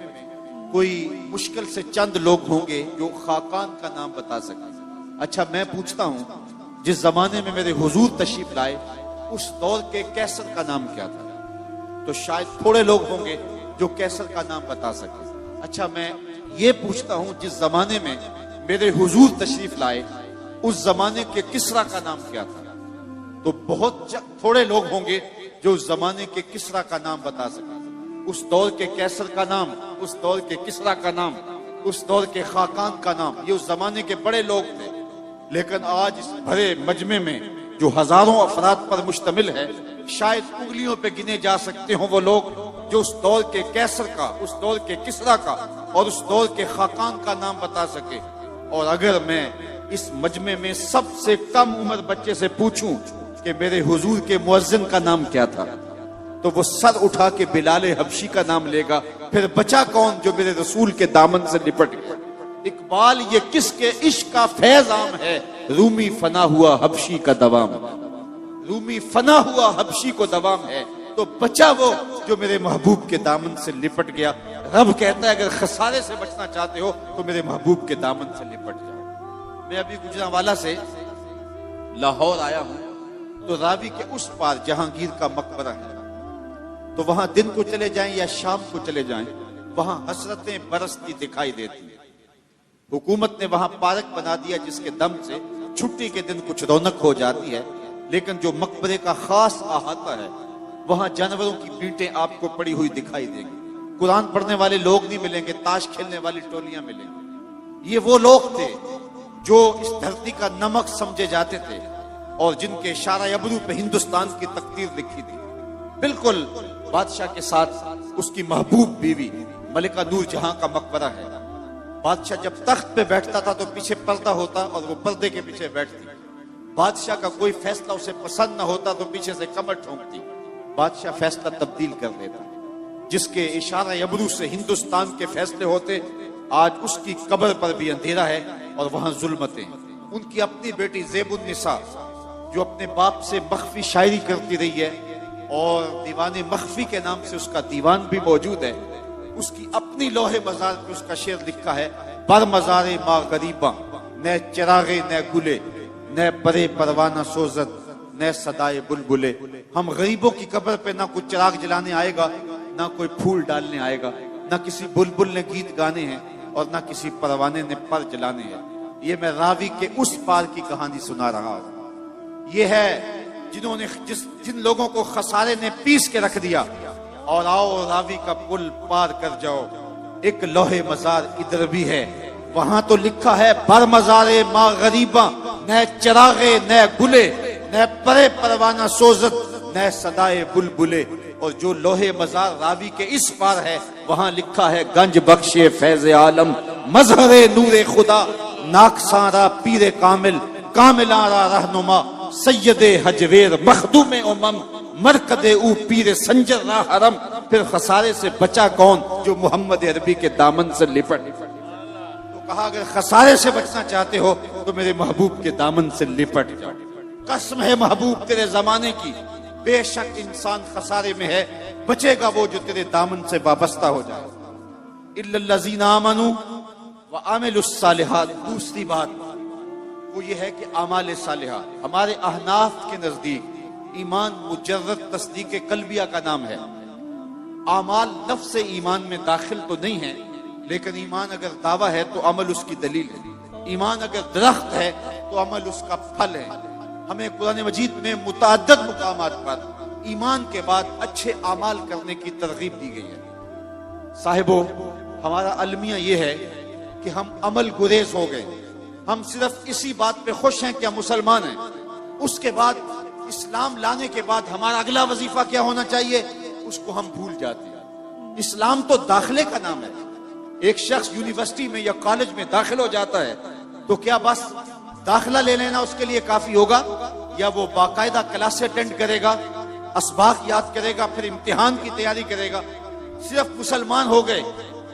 کوئی مشکل سے چند لوگ ہوں گے جو خاقان کا نام بتا سکیں۔ اچھا میں پوچھتا ہوں جس زمانے میں میرے حضور تشریف لائے اس دور کے کیسر کا نام کیا تھا؟ تو شاید تھوڑے لوگ ہوں گے جو کیسر کا نام بتا سکیں۔ اچھا میں یہ پوچھتا ہوں جس زمانے میں میرے حضور تشریف لائے اس زمانے کے کسرا کا نام کیا تھا؟ تو بہت تھوڑے لوگ ہوں گے جو اس زمانے کے کسرا کا نام بتا سکیں، اس دور کے کیسر کا نام، اس دور کے کسرا کا نام، اس دور کے خاقان کا نام۔ یہ اس زمانے کے بڑے لوگ تھے، لیکن آج اس بھرے مجمع میں جو ہزاروں افراد پر مشتمل ہے شاید انگلیوں پہ گنے جا سکتے ہوں وہ لوگ جو اس دور کے کیسر کا، اس دور کے کسرا کا اور اس دور کے خاقان کا نام بتا سکے۔ اور اگر میں اس مجمع میں سب سے کم عمر بچے سے پوچھوں کہ میرے حضور کے مؤذن کا نام کیا تھا تو وہ سر اٹھا کے بلال حبشی کا نام لے گا، پھر بچا کون جو میرے رسول کے دامن سے لپٹ گیا۔ اقبال یہ کس کے عشق کا فیض عام ہے، رومی فنا ہوا حبشی کا دوام، رومی فنا ہوا حبشی کو دوام ہے، تو بچا وہ جو میرے محبوب کے دامن سے لپٹ گیا۔ رب کہتا ہے اگر خسارے سے بچنا چاہتے ہو تو میرے محبوب کے دامن سے لپٹ جاؤ۔ میں ابھی گجرانوالہ سے لاہور آیا ہوں تو راوی کے اس پار جہانگیر کا مقبرہ ہے، تو وہاں دن کو چلے جائیں یا شام کو چلے جائیں وہاں حسرتیں برستی دکھائی دیتی ہیں۔ حکومت نے وہاں پارک بنا دیا جس کے دم سے چھٹی کے دن کچھ رونق ہو جاتی ہے، لیکن جو مقبرے کا خاص احاطہ ہے وہاں جانوروں کی پیٹیں آپ کو پڑی ہوئی دکھائی دیں گی، قرآن پڑھنے والے لوگ نہیں ملیں گے، تاش کھیلنے والی ٹولیاں ملیں گی۔ یہ وہ لوگ تھے جو اس دھرتی کا نمک سمجھے جاتے تھے اور جن کے اشارہ ابرو پہ ہندوستان کی تقدیر لکھی تھی۔ بالکل بادشاہ کے ساتھ اس کی محبوب بیوی ملکہ نور جہاں کا مقبرہ ہے۔ بادشاہ جب تخت پہ بیٹھتا تھا تو پیچھے پردہ ہوتا اور وہ پردے کے پیچھے بیٹھتی۔ بادشاہ کا کوئی فیصلہ اسے پسند نہ ہوتا تو پیچھے سے کمر ٹھونکتی، بادشاہ فیصلہ تبدیل کر دیتا۔ جس کے اشارہ ابرو سے ہندوستان کے فیصلے ہوتے، آج اس کی قبر پر بھی اندھیرا ہے اور وہاں ظلمتیں۔ ان کی اپنی بیٹی زیب النساء جو اپنے باپ سے مخفی شاعری کرتی رہی ہے اور دیوان مخفی کے نام سے اس کا دیوان بھی موجود ہے، اس کی اپنی لوح مزار پہ اس کا شعر لکھا ہے، بر مزار ما غریباں نہ چراغے نہ گلے نہ پرے پروانہ سوزد نہ صدائے بلبلے۔ ہم غریبوں کی قبر پہ نہ کوئی چراغ جلانے آئے گا، نہ کوئی پھول ڈالنے آئے گا، نہ کسی بلبل نے گیت گانے ہیں اور نہ کسی پروانے نے پر جلانے ہیں۔ یہ میں راوی کے اس پار کی کہانی سنا رہا ہوں۔ یہ ہے جنہوں نے جن لوگوں کو خسارے نے پیس کے رکھ دیا۔ اور آؤ راوی کا پل پار کر جاؤ، ایک لوح مزار ادھر بھی ہے، وہاں تو لکھا ہے بر مزار ما غریباں نہ چراغے نہ گلے نہ پرے پروانہ سوزت نہ صدائے بلبلے۔ اور جو لوح مزار راوی کے اس پار ہے وہاں لکھا ہے گنج بخش فیض عالم مظہر نور خدا ناکساں پیر کامل کاملاں را رہنما سید حجویر مخدوم امم مرکد او پیر سنجر را حرم۔ پھر خسارے سے بچا کون جو محمد عربی کے دامن سے لپٹ۔ تو کہا اگر خسارے سے بچنا چاہتے ہو تو میرے محبوب کے دامن سے لپٹ جاؤ۔ قسم ہے محبوب تیرے زمانے کی، بے شک انسان خسارے میں ہے، بچے گا وہ جو تیرے دامن سے وابستہ ہو جائے۔ الا الذین آمنوا وعملوا الصالحات۔ دوسری بات وہ یہ ہے کہ اعمال صالحہ ہمارے احناف کے نزدیک ایمان مجرد تصدیق قلبیہ کا نام ہے۔ اعمال لفظ ایمان میں داخل تو نہیں ہے، لیکن ایمان اگر دعویٰ ہے تو عمل اس کی دلیل ہے۔ ایمان اگر درخت ہے تو عمل اس کا پھل ہے۔ ہمیں قرآن مجید میں متعدد مقامات پر ایمان کے بعد اچھے اعمال کرنے کی ترغیب دی گئی ہے۔ صاحبو، ہمارا المیہ یہ ہے کہ ہم عمل گریز ہو گئے۔ ہم صرف اسی بات پہ خوش ہیں کہ ہم مسلمان ہیں، اس کے بعد اسلام لانے کے بعد ہمارا اگلا وظیفہ کیا ہونا چاہیے اس کو ہم بھول جاتے ہیں۔ اسلام تو داخلے کا نام ہے۔ ایک شخص یونیورسٹی میں یا کالج میں داخل ہو جاتا ہے تو کیا بس داخلہ لے لینا اس کے لیے کافی ہوگا، یا وہ باقاعدہ کلاس اٹینڈ کرے گا، اسباق یاد کرے گا، پھر امتحان کی تیاری کرے گا؟ صرف مسلمان ہو گئے،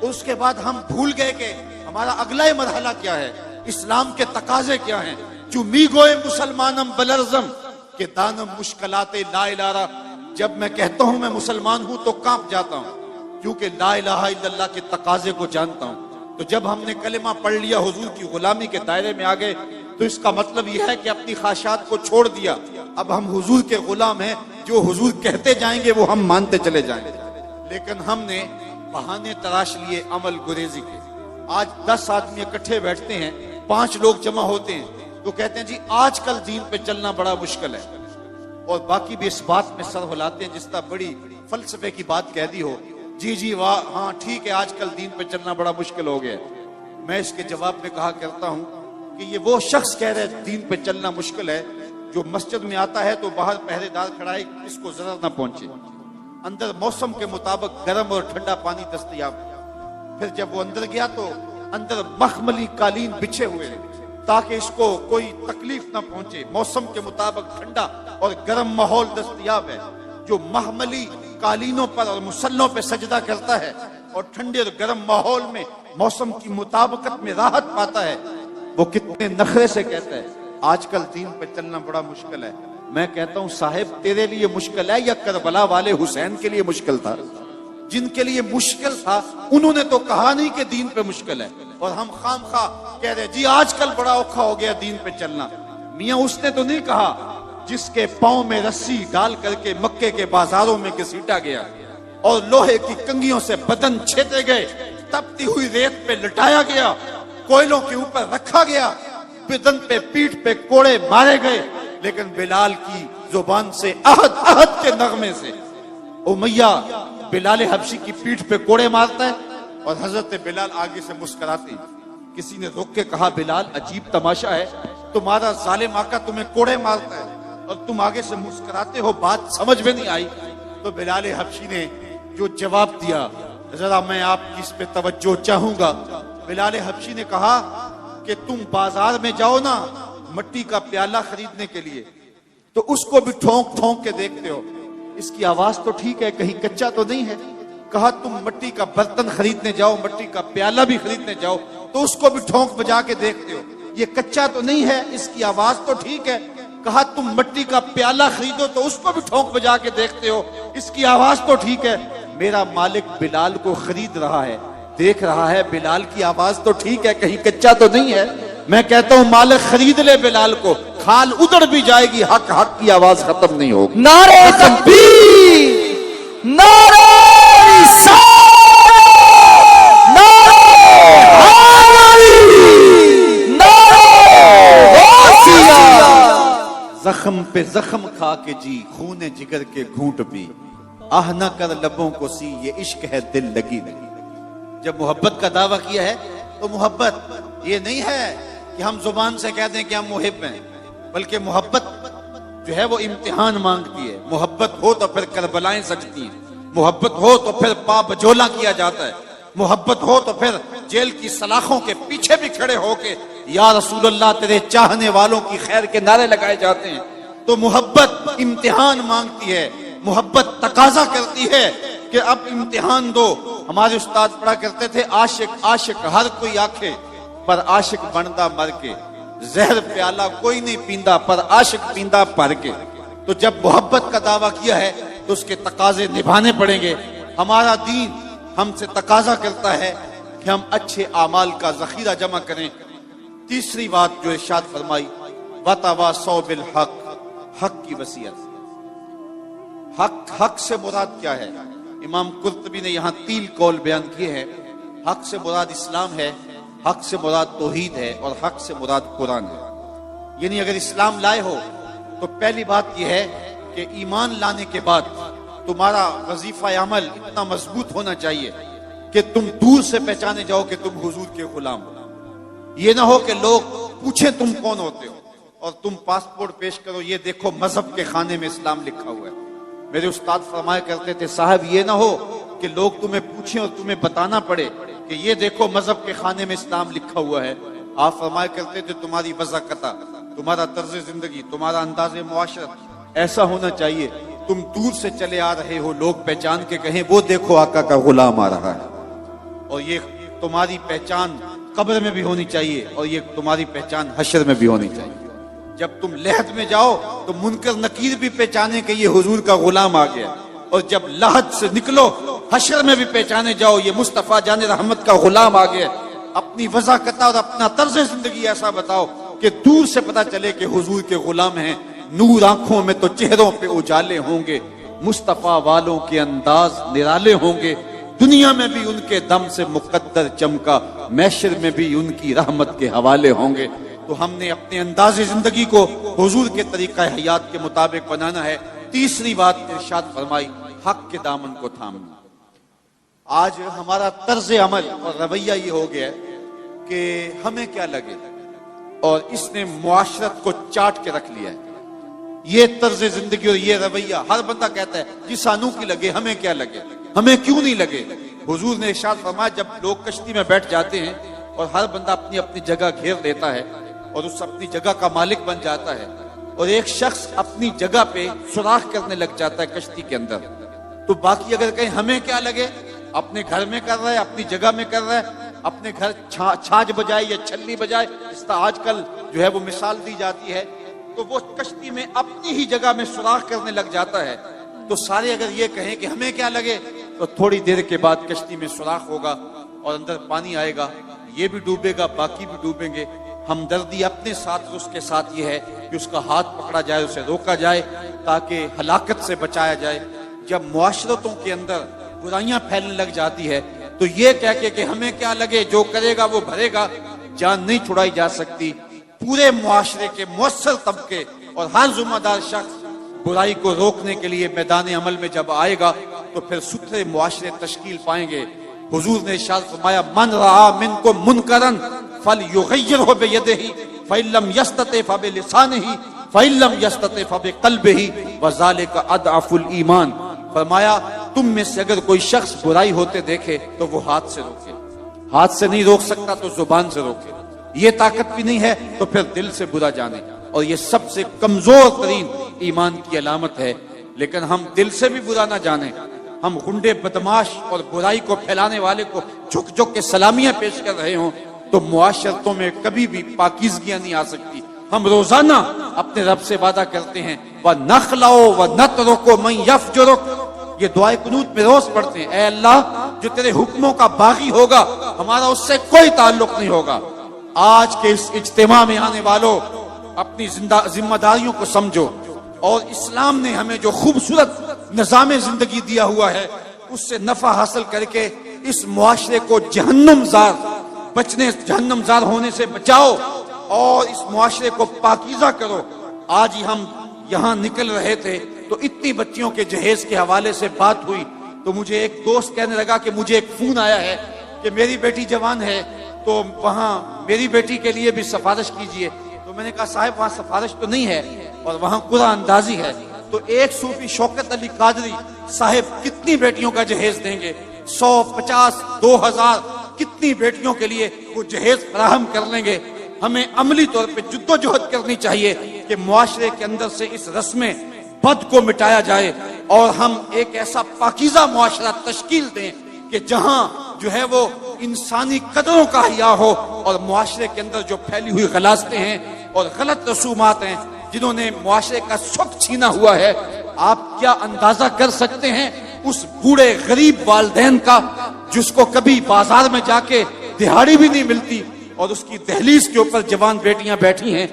اس کے بعد ہم بھول گئے کہ ہمارا اگلا مرحلہ کیا ہے، اسلام کے تقاضے کیا ہیں۔ جو می گوئے مسلمانم بلرزم کہ دانم مشکلات لا الہ، جب میں کہتا ہوں میں مسلمان ہوں تو کانپ جاتا ہوں، کیونکہ لا الہ الا اللہ کے تقاضے کو جانتا ہوں۔ تو جب ہم نے کلمہ پڑھ لیا، حضور کی غلامی کے دائرے میں آ گئے، تو اس کا مطلب یہ ہے کہ اپنی خواہشات کو چھوڑ دیا۔ اب ہم حضور کے غلام ہیں، جو حضور کہتے جائیں گے وہ ہم مانتے چلے جائیں گے۔ لیکن ہم نے بہانے تراش لیے عمل گریزی کے۔ آج 10 آدمی اکٹھے بیٹھتے ہیں، 5 لوگ جمع ہوتے ہیں تو کہتے ہیں جی آج کل دین پہ چلنا بڑا مشکل ہے، اور باقی بھی اس بات میں سر ہلاتے ہیں جس طرح بڑی فلسفے کی بات کہہ دی ہو، جی واہ ہاں ٹھیک ہے آج کل دین پہ چلنا بڑا مشکل ہو گیا۔ میں اس کے جواب میں کہا کرتا ہوں کہ یہ وہ شخص کہہ رہے دین پہ چلنا مشکل ہے جو مسجد میں آتا ہے تو باہر پہرے دار کھڑا ہے اس کو ضرر نہ پہنچے، اندر موسم کے مطابق گرم اور ٹھنڈا پانی دستیاب، پھر جب وہ اندر گیا تو اندر مخملی قالین بچھے ہوئے ہیں تاکہ اس کو کوئی تکلیف نہ پہنچے، موسم کے مطابق ٹھنڈا اور گرم ماحول دستیاب ہے۔ جو مخملی قالینوں پر اور مسلوں پہ سجدہ کرتا ہے اور ٹھنڈے اور گرم ماحول میں موسم کی مطابقت میں راحت پاتا ہے، وہ کتنے نخرے سے کہتا ہے آج کل دین پہ چلنا بڑا مشکل ہے۔ میں کہتا ہوں صاحب تیرے لیے مشکل ہے یا کربلا والے حسین کے لیے مشکل تھا؟ جن کے لیے مشکل تھا انہوں نے تو کہا نہیں کہ دین پہ مشکل ہے، اور ہم خام خواہ کہہ رہے جی آج کل بڑا اوکھا ہو گیا دین پہ چلنا۔ میاں اس نے تو نہیں کہا جس کے پاؤں میں رسی ڈال کر کے مکے کے بازاروں میں گھسیٹا گیا اور لوہے کی کنگھیوں سے بدن چھیدے گئے، تپتی ہوئی ریت پہ لٹایا گیا، کوئلوں کے اوپر رکھا گیا، بدن پہ پیٹھ پہ کوڑے مارے گئے، لیکن بلال کی زبان سے احد احد کے نغمے سے امیہ بلال حبشی کی پیٹھ پہ کوڑے مارتا ہے اور حضرت بلال آگے سے مسکراتے ہیں۔ کسی نے روک کے کہا بلال عجیب تماشا ہے، تمہارا ظالم آقا تمہیں کوڑے مارتا ہے اور تم آگے سے مسکراتے ہو، بات سمجھ میں نہیں آئی؟ تو بلال حبشی نے جو جواب دیا ذرا میں آپ کی اس پہ توجہ چاہوں گا۔ بلال حبشی نے کہا کہ تم بازار میں جاؤ نا مٹی کا پیالہ خریدنے کے لیے تو اس کو بھی ٹھونک ٹھونک کے دیکھتے ہو، اس کی آواز تو ٹھیک ہے کہیں کچا تو نہیں ہے۔ کہا تم مٹی کا برتن خریدنے جاؤ، مٹی کا پیالہ بھی خریدنے جاؤ تو اس کو بھی ٹھونک بجا کے دیکھتے ہو، یہ کچا تو نہیں ہے، اس کی آواز تو ٹھیک ہے۔ کہا تم مٹی کا پیالہ خریدو تو اس کو بھی ٹھونک بجا کے دیکھتے ہو، اس کی آواز تو ٹھیک ہے۔ میرا مالک بلال کو خرید رہا ہے، دیکھ رہا ہے بلال کی آواز تو ٹھیک ہے کہیں کچا تو نہیں ہے۔ میں کہتا ہوں مالک خرید لے بلال کو، کھال ادڑ بھی جائے گی، حق حق کی آواز ختم نہیں ہوگی۔ نعرہ تکبیر، نعرہ رسالت، نعرہ حیدری، نعرہ غوثیہ۔ زخم پہ زخم کھا کے جی، خون جگر کے گھونٹ پی، آہ نہ کر لبوں کو سی، یہ عشق ہے دل لگی نہیں۔ جب محبت کا دعویٰ کیا ہے تو محبت یہ نہیں ہے کہ ہم زبان سے کہہ دیں کہ ہم محب ہیں، بلکہ محبت جو ہے وہ امتحان مانگتی ہے۔ محبت ہو تو پھر کربلائیں سجتی ہیں، محبت ہو تو پھر پا بجولا کیا جاتا ہے، محبت ہو تو پھر جیل کی سلاخوں کے پیچھے بھی کھڑے ہو کے یا رسول اللہ تیرے چاہنے والوں کی خیر کے نعرے لگائے جاتے ہیں۔ تو محبت امتحان مانگتی ہے، محبت تقاضا کرتی ہے کہ اب امتحان دو۔ ہمارے استاد پڑھا کرتے تھے عاشق عاشق ہر کوئی آنکھے پر عاشق بندا مر کے، زہر پیالہ کوئی نہیں پیندا پر عاشق پیندا پر کے۔ تو جب محبت کا دعویٰ کیا ہے تو اس کے تقاضے نبھانے پڑیں گے۔ ہمارا دین ہم سے تقاضا کرتا ہے کہ ہم اچھے اعمال کا ذخیرہ جمع کریں۔ تیسری بات جو ارشاد فرمائی وَتَوَاصَوْا بِالْحَقِّ، حق کی وصیت۔ حق سے مراد کیا ہے؟ امام قرطبی نے یہاں 3 قول بیان کیے ہیں۔ حق سے مراد اسلام ہے، حق سے مراد توحید ہے، اور حق سے مراد قرآن ہے۔ یعنی اگر اسلام لائے ہو تو پہلی بات یہ ہے کہ ایمان لانے کے بعد تمہارا وظیفہ عمل اتنا مضبوط ہونا چاہیے کہ تم دور سے پہچانے جاؤ کہ تم حضور کے غلام ہو. یہ نہ ہو کہ لوگ پوچھیں تم کون ہوتے ہو اور تم پاسپورٹ پیش کرو یہ دیکھو مذہب کے خانے میں اسلام لکھا ہوا ہے. میرے استاد فرمایا کرتے تھے صاحب یہ نہ ہو کہ لوگ تمہیں پوچھیں اور تمہیں بتانا پڑے کہ یہ دیکھو مذہب کے خانے میں اسلام لکھا ہوا ہے. آپ فرمایا کرتے تھے تمہاری وضاحت، تمہارا طرز زندگی، تمہارا انداز معاشرت ایسا ہونا چاہیے تم دور سے چلے آ رہے ہو لوگ پہچان کے کہیں وہ دیکھو آقا کا غلام آ رہا ہے. اور یہ تمہاری پہچان قبر میں بھی ہونی چاہیے اور یہ تمہاری پہچان حشر میں بھی ہونی چاہیے. جب تم لحد میں جاؤ تو منکر نکیر بھی پہچانے کہ یہ حضور کا غلام آ گیا، اور جب لحد سے نکلو حشر میں بھی پہچانے جاؤ یہ مصطفیٰ جان رحمت کا غلام آ گیا. اپنی وضاحت اور اپنا طرز زندگی ایسا بتاؤ کہ دور سے پتا چلے کہ حضور کے غلام ہیں. نور آنکھوں میں تو چہروں پہ اجالے ہوں گے، مصطفیٰ والوں کے انداز نرالے ہوں گے. دنیا میں بھی ان کے دم سے مقدر چمکا، محشر میں بھی ان کی رحمت کے حوالے ہوں گے. تو ہم نے اپنے انداز زندگی کو حضور کے طریقہ حیات کے مطابق بنانا ہے. تیسری بات ارشاد فرمائی حق کے دامن کو تھامنا. آج ہمارا طرز عمل اور رویہ یہ ہو گیا کہ ہمیں کیا لگے، اور اس نے معاشرت کو چاٹ کے رکھ لیا ہے. یہ طرز زندگی اور یہ رویہ ہر بندہ کہتا ہے جی سانو کی لگے، ہمیں کیا لگے، ہمیں کیوں نہیں لگے. حضور نے ارشاد فرمایا جب لوگ کشتی میں بیٹھ جاتے ہیں اور ہر بندہ اپنی اپنی جگہ گھیر لیتا ہے اور اس اپنی جگہ کا مالک بن جاتا ہے، اور ایک شخص اپنی جگہ پہ سوراخ کرنے لگ جاتا ہے کشتی کے اندر، تو باقی اگر کہیں ہمیں کیا لگے، اپنے گھر میں کر رہا ہے، اپنی جگہ میں کر رہا ہے، اپنے گھر چھاج بجائے یا چھلنی بجائے، اس طرح آج کل جو ہے وہ مثال دی جاتی ہے، تو وہ کشتی میں اپنی ہی جگہ میں سوراخ کرنے لگ جاتا ہے. تو سارے اگر یہ کہیں کہ ہمیں کیا لگے تو تھوڑی دیر کے بعد کشتی میں سوراخ ہوگا اور اندر پانی آئے گا، یہ بھی ڈوبے گا، باقی بھی ڈوبیں گے. ہمدردی اپنے ساتھ اور اس کے ساتھ یہ ہے کہ اس کا ہاتھ پکڑا جائے، اسے روکا جائے تاکہ ہلاکت سے بچایا جائے. جب معاشرتوں کے اندر برائیاں پھیلنے لگ جاتی ہے تو یہ کہہ کے کہ ہمیں کیا لگے، جو کرے گا وہ بھرے گا، جان نہیں چھڑائی جا سکتی. پورے معاشرے کے مؤثر طبقے اور ہر ذمہ دار شخص برائی کو روکنے کے لیے میدان عمل میں جب آئے گا تو پھر ستھرے معاشرے تشکیل پائیں گے. حضور نے ارشاد فرمایا من رعا منکم منکرا فلیغیرہ بیدہ فإن لم یستطع فبلسانہ فإن لم یستطع فبقلبہ وذلک اضعف الایمان. فرمایا تم میں سے اگر کوئی شخص برائی ہوتے دیکھے تو وہ ہاتھ سے روکے، ہاتھ سے نہیں روک سکتا تو زبان سے روکے، یہ طاقت بھی نہیں ہے تو پھر دل سے برا جانے، اور یہ سب سے کمزور ترین ایمان کی علامت ہے. لیکن ہم دل سے بھی برا نہ جانیں، ہم غنڈے بدماش اور برائی کو پھیلانے والے کو جھک جھک کے سلامیاں پیش کر رہے ہوں تو معاشرتوں میں کبھی بھی پاکیزگیاں نہیں آ سکتی. ہم روزانہ اپنے رب سے وعدہ کرتے ہیں وَنَخْلَعُ وَنَتْرُكُ مَنْ يَفْجُرُكَ، یہ دعائے قنوت میں روز پڑھتے ہیں، اے اللہ جو تیرے حکموں کا باغی ہوگا ہمارا اس سے کوئی تعلق نہیں ہوگا. آج کے اس اجتماع میں آنے والوں اپنی ذمہ داریوں کو سمجھو، اور اسلام نے ہمیں جو خوبصورت نظام زندگی دیا ہوا ہے اس سے نفع حاصل کر کے اس معاشرے کو جہنم زار ہونے سے بچاؤ اور اس معاشرے کو پاکیزہ کرو. آج ہی ہم یہاں نکل رہے تھے تو اتنی بچیوں کے جہیز کے حوالے سے بات ہوئی تو مجھے ایک دوست کہنے لگا کہ مجھے ایک فون آیا ہے کہ میری بیٹی جوان ہے تو وہاں میری بیٹی کے لیے بھی سفارش کیجئے. تو میں نے کہا صاحب وہاں سفارش تو نہیں ہے اور وہاں قرآن اندازی ہے. تو ایک صوفی شوکت علی قادری صاحب کتنی بیٹیوں کا جہیز دیں گے، 100 50 2000 کتنی بیٹیوں کے لیے وہ جہیز فراہم کر لیں گے. ہمیں عملی طور پہ جدوجہد کرنی چاہیے کہ معاشرے کے اندر سے اس رسم بد کو مٹایا جائے اور ہم ایک ایسا پاکیزہ معاشرہ تشکیل دیں کہ جہاں جو ہے وہ انسانی قدروں کا حیا ہو، اور معاشرے کے اندر جو پھیلی ہوئی غلاظتیں ہیں اور غلط رسومات ہیں جنہوں نے معاشرے کا سکھ چھینا ہوا ہے. آپ کیا اندازہ کر سکتے ہیں اس بوڑھے غریب والدین کا جس کو کبھی بازار میں جا کے دہاڑی بھی نہیں ملتی اور اس کی دہلیز کے اوپر جوان بیٹیاں بیٹھی ہیں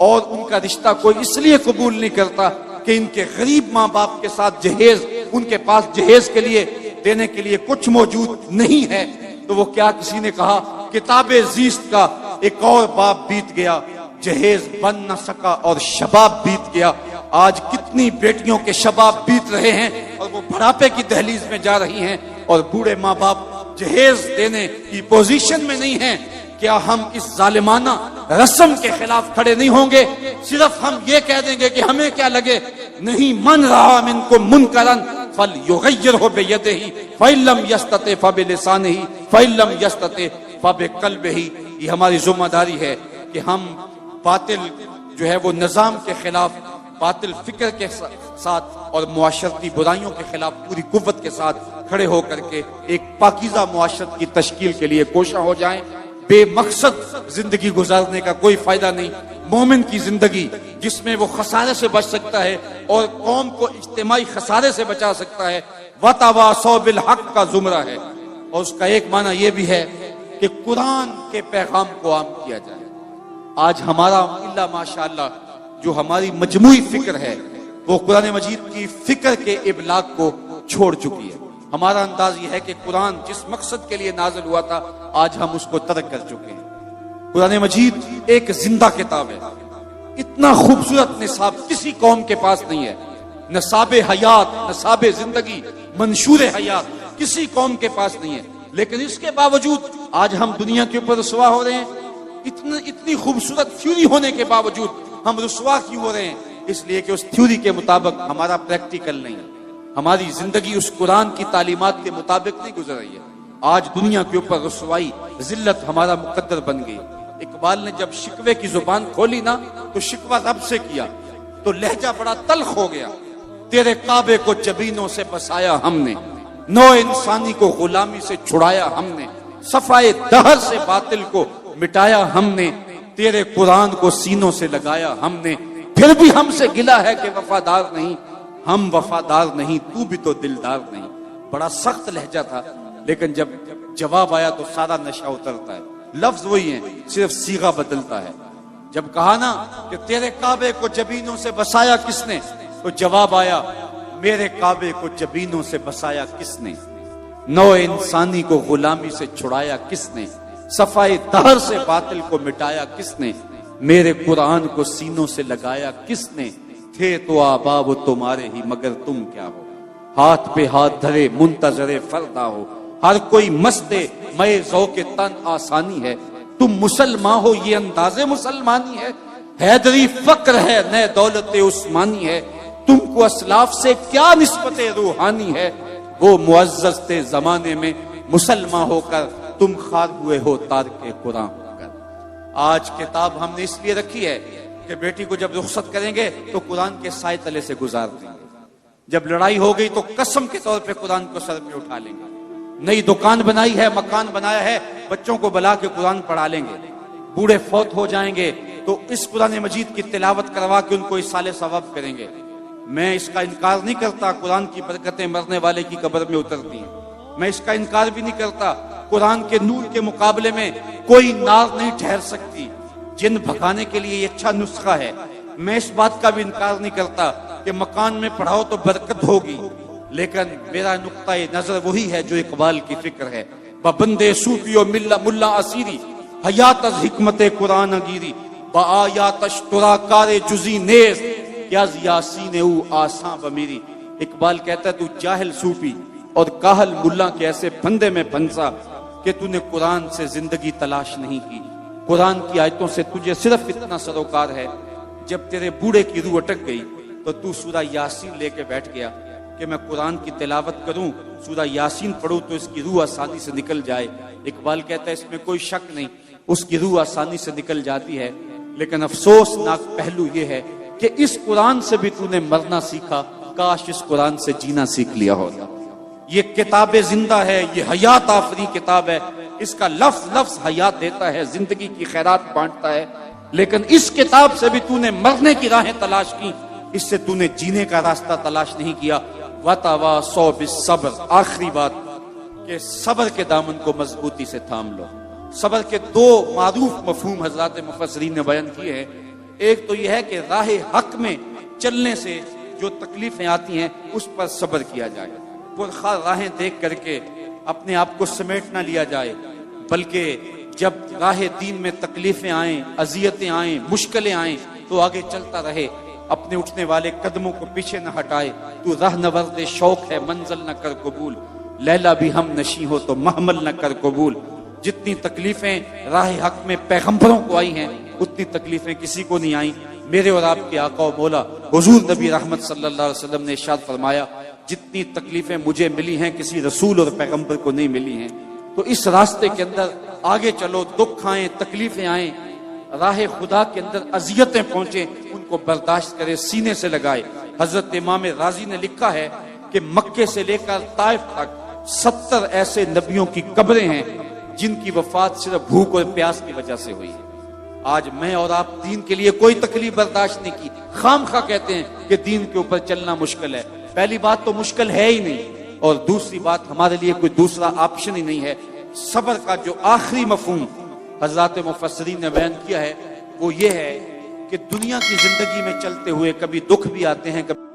اور ان کا رشتہ کوئی اس لیے قبول نہیں کرتا کہ ان کے غریب ماں باپ کے ساتھ جہیز، ان کے پاس جہیز کے لیے دینے کے لیے کچھ موجود نہیں ہے. تو وہ کیا کسی نے کہا کتاب زیست کا ایک اور باب بیت گیا، جہیز بن نہ سکا اور شباب بیت گیا. آج کتنی بیٹیوں کے شباب بیت رہے ہیں اور وہ بڑھاپے کی دہلیز میں جا رہی ہیں اور بوڑھے ماں باپ جہیز دینے کی پوزیشن میں نہیں ہیں. کیا ہم اس ظالمانہ رسم کے خلاف کھڑے نہیں ہوں گے؟ صرف ہم یہ کہہ دیں گے کہ ہمیں کیا لگے. نہیں، من رہا منکم منکرن فلیغیرہ بیدہ فإن لم یستطع فبلسانہ فإن لم یستطع فبقلبہ. یہ ہماری ذمہ داری ہے کہ ہم باطل جو ہے وہ نظام کے خلاف، باطل فکر کے ساتھ اور معاشرتی برائیوں کے خلاف پوری قوت کے ساتھ کھڑے ہو کر کے ایک پاکیزہ معاشرت کی تشکیل کے لیے کوشاں ہو جائیں. بے مقصد زندگی گزارنے کا کوئی فائدہ نہیں. مومن کی زندگی جس میں وہ خسارے سے بچ سکتا ہے اور قوم کو اجتماعی خسارے سے بچا سکتا ہے، وَتَوَاصَوْا بِالْحَقِّ کا زمرہ ہے. اور اس کا ایک معنی یہ بھی ہے کہ قرآن کے پیغام کو عام کیا جائے. آج ہمارا اللہ ماشاءاللہ جو ہماری مجموعی فکر ہے وہ قرآن مجید کی فکر کے ابلاغ کو چھوڑ چکی ہے. ہمارا انداز یہ ہے کہ قرآن جس مقصد کے لیے نازل ہوا تھا آج ہم اس کو ترک کر چکے ہیں. قرآن مجید ایک زندہ کتاب ہے. اتنا خوبصورت نصاب کسی قوم کے پاس نہیں ہے. نصاب حیات، نصاب زندگی، منشور حیات کسی قوم کے پاس نہیں ہے. لیکن اس کے باوجود آج ہم دنیا کے اوپر رسوا ہو رہے ہیں. اتنی خوبصورت تھیوری ہونے کے باوجود ہم رسوا کیوں ہو رہے ہیں؟ اس لیے کہ اس تھیوری کے مطابق ہمارا پریکٹیکل نہیں ہے. ہماری زندگی اس قرآن کی تعلیمات کے مطابق نہیں گزر رہی ہے. آج دنیا کے اوپر رسوائی، ذلت ہمارا مقدر بن گئی. اقبال نے جب شکوے کی زبان کھولی نا تو شکوہ رب سے کیا تو لہجہ بڑا تلخ ہو گیا. تیرے کعبے کو جبینوں سے بسایا ہم نے، نو انسانی کو غلامی سے چھڑایا ہم نے، صفائے دہر سے باطل کو مٹایا ہم نے، تیرے قرآن کو سینوں سے لگایا ہم نے. پھر بھی ہم سے گلا ہے کہ وفادار نہیں. ہم وفادار نہیں، تو بھی تو دلدار نہیں. بڑا سخت لہجہ تھا، لیکن جب جواب آیا تو سارا نشہ اترتا ہے. لفظ وہی ہیں، صرف صیغہ بدلتا ہے. جب کہا نا کہ تیرے کعبے کو جبینوں سے بسایا کس نے، تو جواب آیا میرے کعبے کو جبینوں سے بسایا کس نے، نو انسانی کو غلامی سے چھڑایا کس نے، صفائے دہر سے باطل کو مٹایا کس نے، میرے قرآن کو سینوں سے لگایا کس نے. تھے تو آباب تمہارے ہی مگر تم کیا ہو، ہاتھ پہ ہاتھ دھرے منتظر فردا ہو، ہر کوئی مستے میں ذوق تن آسانی ہے. تم مسلمان ہو یہ انداز مسلمانی ہے، حیدری فقر ہے نئے دولت عثمانی ہے. تم کو اسلاف سے کیا نسبت روحانی ہے، وہ معزز تھے زمانے میں مسلمان ہو کر، تم خار ہوئے ہو تارک قرآن ہو کر. آج کتاب ہم نے اس لیے رکھی ہے کہ بیٹی کو جب رخصت کریں گے تو قرآن کے سائے تلے سے گزار دیں گے. جب لڑائی ہو گئی تو قسم کے طور پہ قرآن کو سر پہ اٹھا لیں گے. نئی دکان بنائی ہے، مکان بنایا ہے، بچوں کو بلا کے قرآن پڑھا لیں گے. بوڑھے فوت ہو جائیں گے تو اس قرآن مجید کی تلاوت کروا کے ان کو اصالہ ثواب کریں گے. میں اس کا انکار نہیں کرتا قرآن کی برکتیں مرنے والے کی قبر میں اترتی ہیں. میں اس کا انکار بھی نہیں کرتا قرآن کے نور کے مقابلے میں کوئی نار نہیں ٹھہر سکتی. جن بھگانے کے لیے یہ اچھا نسخہ ہے. میں اس بات کا بھی انکار نہیں کرتا کہ مکان میں پڑھاؤ تو برکت ہوگی، لیکن میرا نقطہ نظر وہی ہے جو اقبال کی فکر ہے. بندے صوفی و ملا اسیری حیات از حکمت قرآن گیری، با آیات اشترا کار جزی نیز یاز یاسین او آساں بمیری. اقبال کہتا ہے تو جاہل صوفی اور کاہل ملا کے ایسے پھندے میں پھنسا کہ تو نے قرآن سے زندگی تلاش نہیں کی. قرآن کی آیتوں سے تجھے صرف اتنا سروکار ہے، جب تیرے بوڑھے کی روح اٹک گئی تو تو سورہ یاسین لے کے بیٹھ گیا کہ میں قرآن کی تلاوت کروں، سورہ یاسین پڑھوں تو اس کی روح آسانی سے نکل جائے. اقبال کہتا ہے اس میں کوئی شک نہیں، اس کی روح آسانی سے نکل جاتی ہے. لیکن افسوسناک پہلو یہ ہے کہ اس قرآن سے بھی تو نے مرنا سیکھا، کاش اس قرآن سے جینا سیکھ لیا ہوتا. یہ کتاب زندہ ہے، یہ حیات آفری کتاب ہے. اس کا لفظ لفظ حیات دیتا ہے، زندگی کی خیرات بانٹتا ہے. لیکن اس کتاب سے بھی تو نے مرنے کی راہیں تلاش کی، اس سے تو نے جینے کا راستہ تلاش نہیں کیا. وَتَوَاصَوْا بِالصَّبْرِ، آخری بات کہ صبر کے دامن کو مضبوطی سے تھام لو. صبر کے دو معروف مفہوم حضرات مفسرین نے بیان کیے ہیں. ایک تو یہ ہے کہ راہ حق میں چلنے سے جو تکلیفیں آتی ہیں اس پر صبر کیا جائے، پرخار راہیں دیکھ کر کے اپنے آپ کو سمیٹ نہ لیا جائے، بلکہ جب راہ دین میں تکلیفیں آئیں، اذیتیں آئیں، مشکلیں آئیں تو آگے چلتا رہے، اپنے اٹھنے والے قدموں کو پیچھے نہ ہٹائے۔ تو رہنورد شوق ہے منزل نہ کر قبول، لیلا بھی ہم نشیں ہو تو محمل نہ کر قبول۔ جتنی تکلیفیں راہ حق میں پیغمبروں کو آئی ہیں اتنی تکلیفیں کسی کو نہیں آئیں۔ میرے اور آپ کے آقا و مولا حضور نبی رحمت صلی اللہ علیہ وسلم نے ارشاد فرمایا جتنی تکلیفیں مجھے ملی ہیں کسی رسول اور پیغمبر کو نہیں ملی ہیں۔ تو اس راستے کے اندر آگے چلو، دکھ آئیں، تکلیفیں آئیں، راہ خدا کے اندر اذیتیں پہنچیں، ان کو برداشت کرے، سینے سے لگائے۔ حضرت امام رازی نے لکھا ہے کہ مکے سے لے کر طائف تک 70 ایسے نبیوں کی قبریں ہیں جن کی وفات صرف بھوک اور پیاس کی وجہ سے ہوئی ہے۔ آج میں اور آپ دین کے لیے کوئی تکلیف برداشت نہیں کی، خام خواہ کہتے ہیں کہ دین کے اوپر چلنا مشکل ہے۔ پہلی بات تو مشکل ہے ہی نہیں، اور دوسری بات ہمارے لیے کوئی دوسرا آپشن ہی نہیں ہے۔ صبر کا جو آخری مفہوم حضرات مفسرین نے بیان کیا ہے وہ یہ ہے کہ دنیا کی زندگی میں چلتے ہوئے کبھی دکھ بھی آتے ہیں، کبھی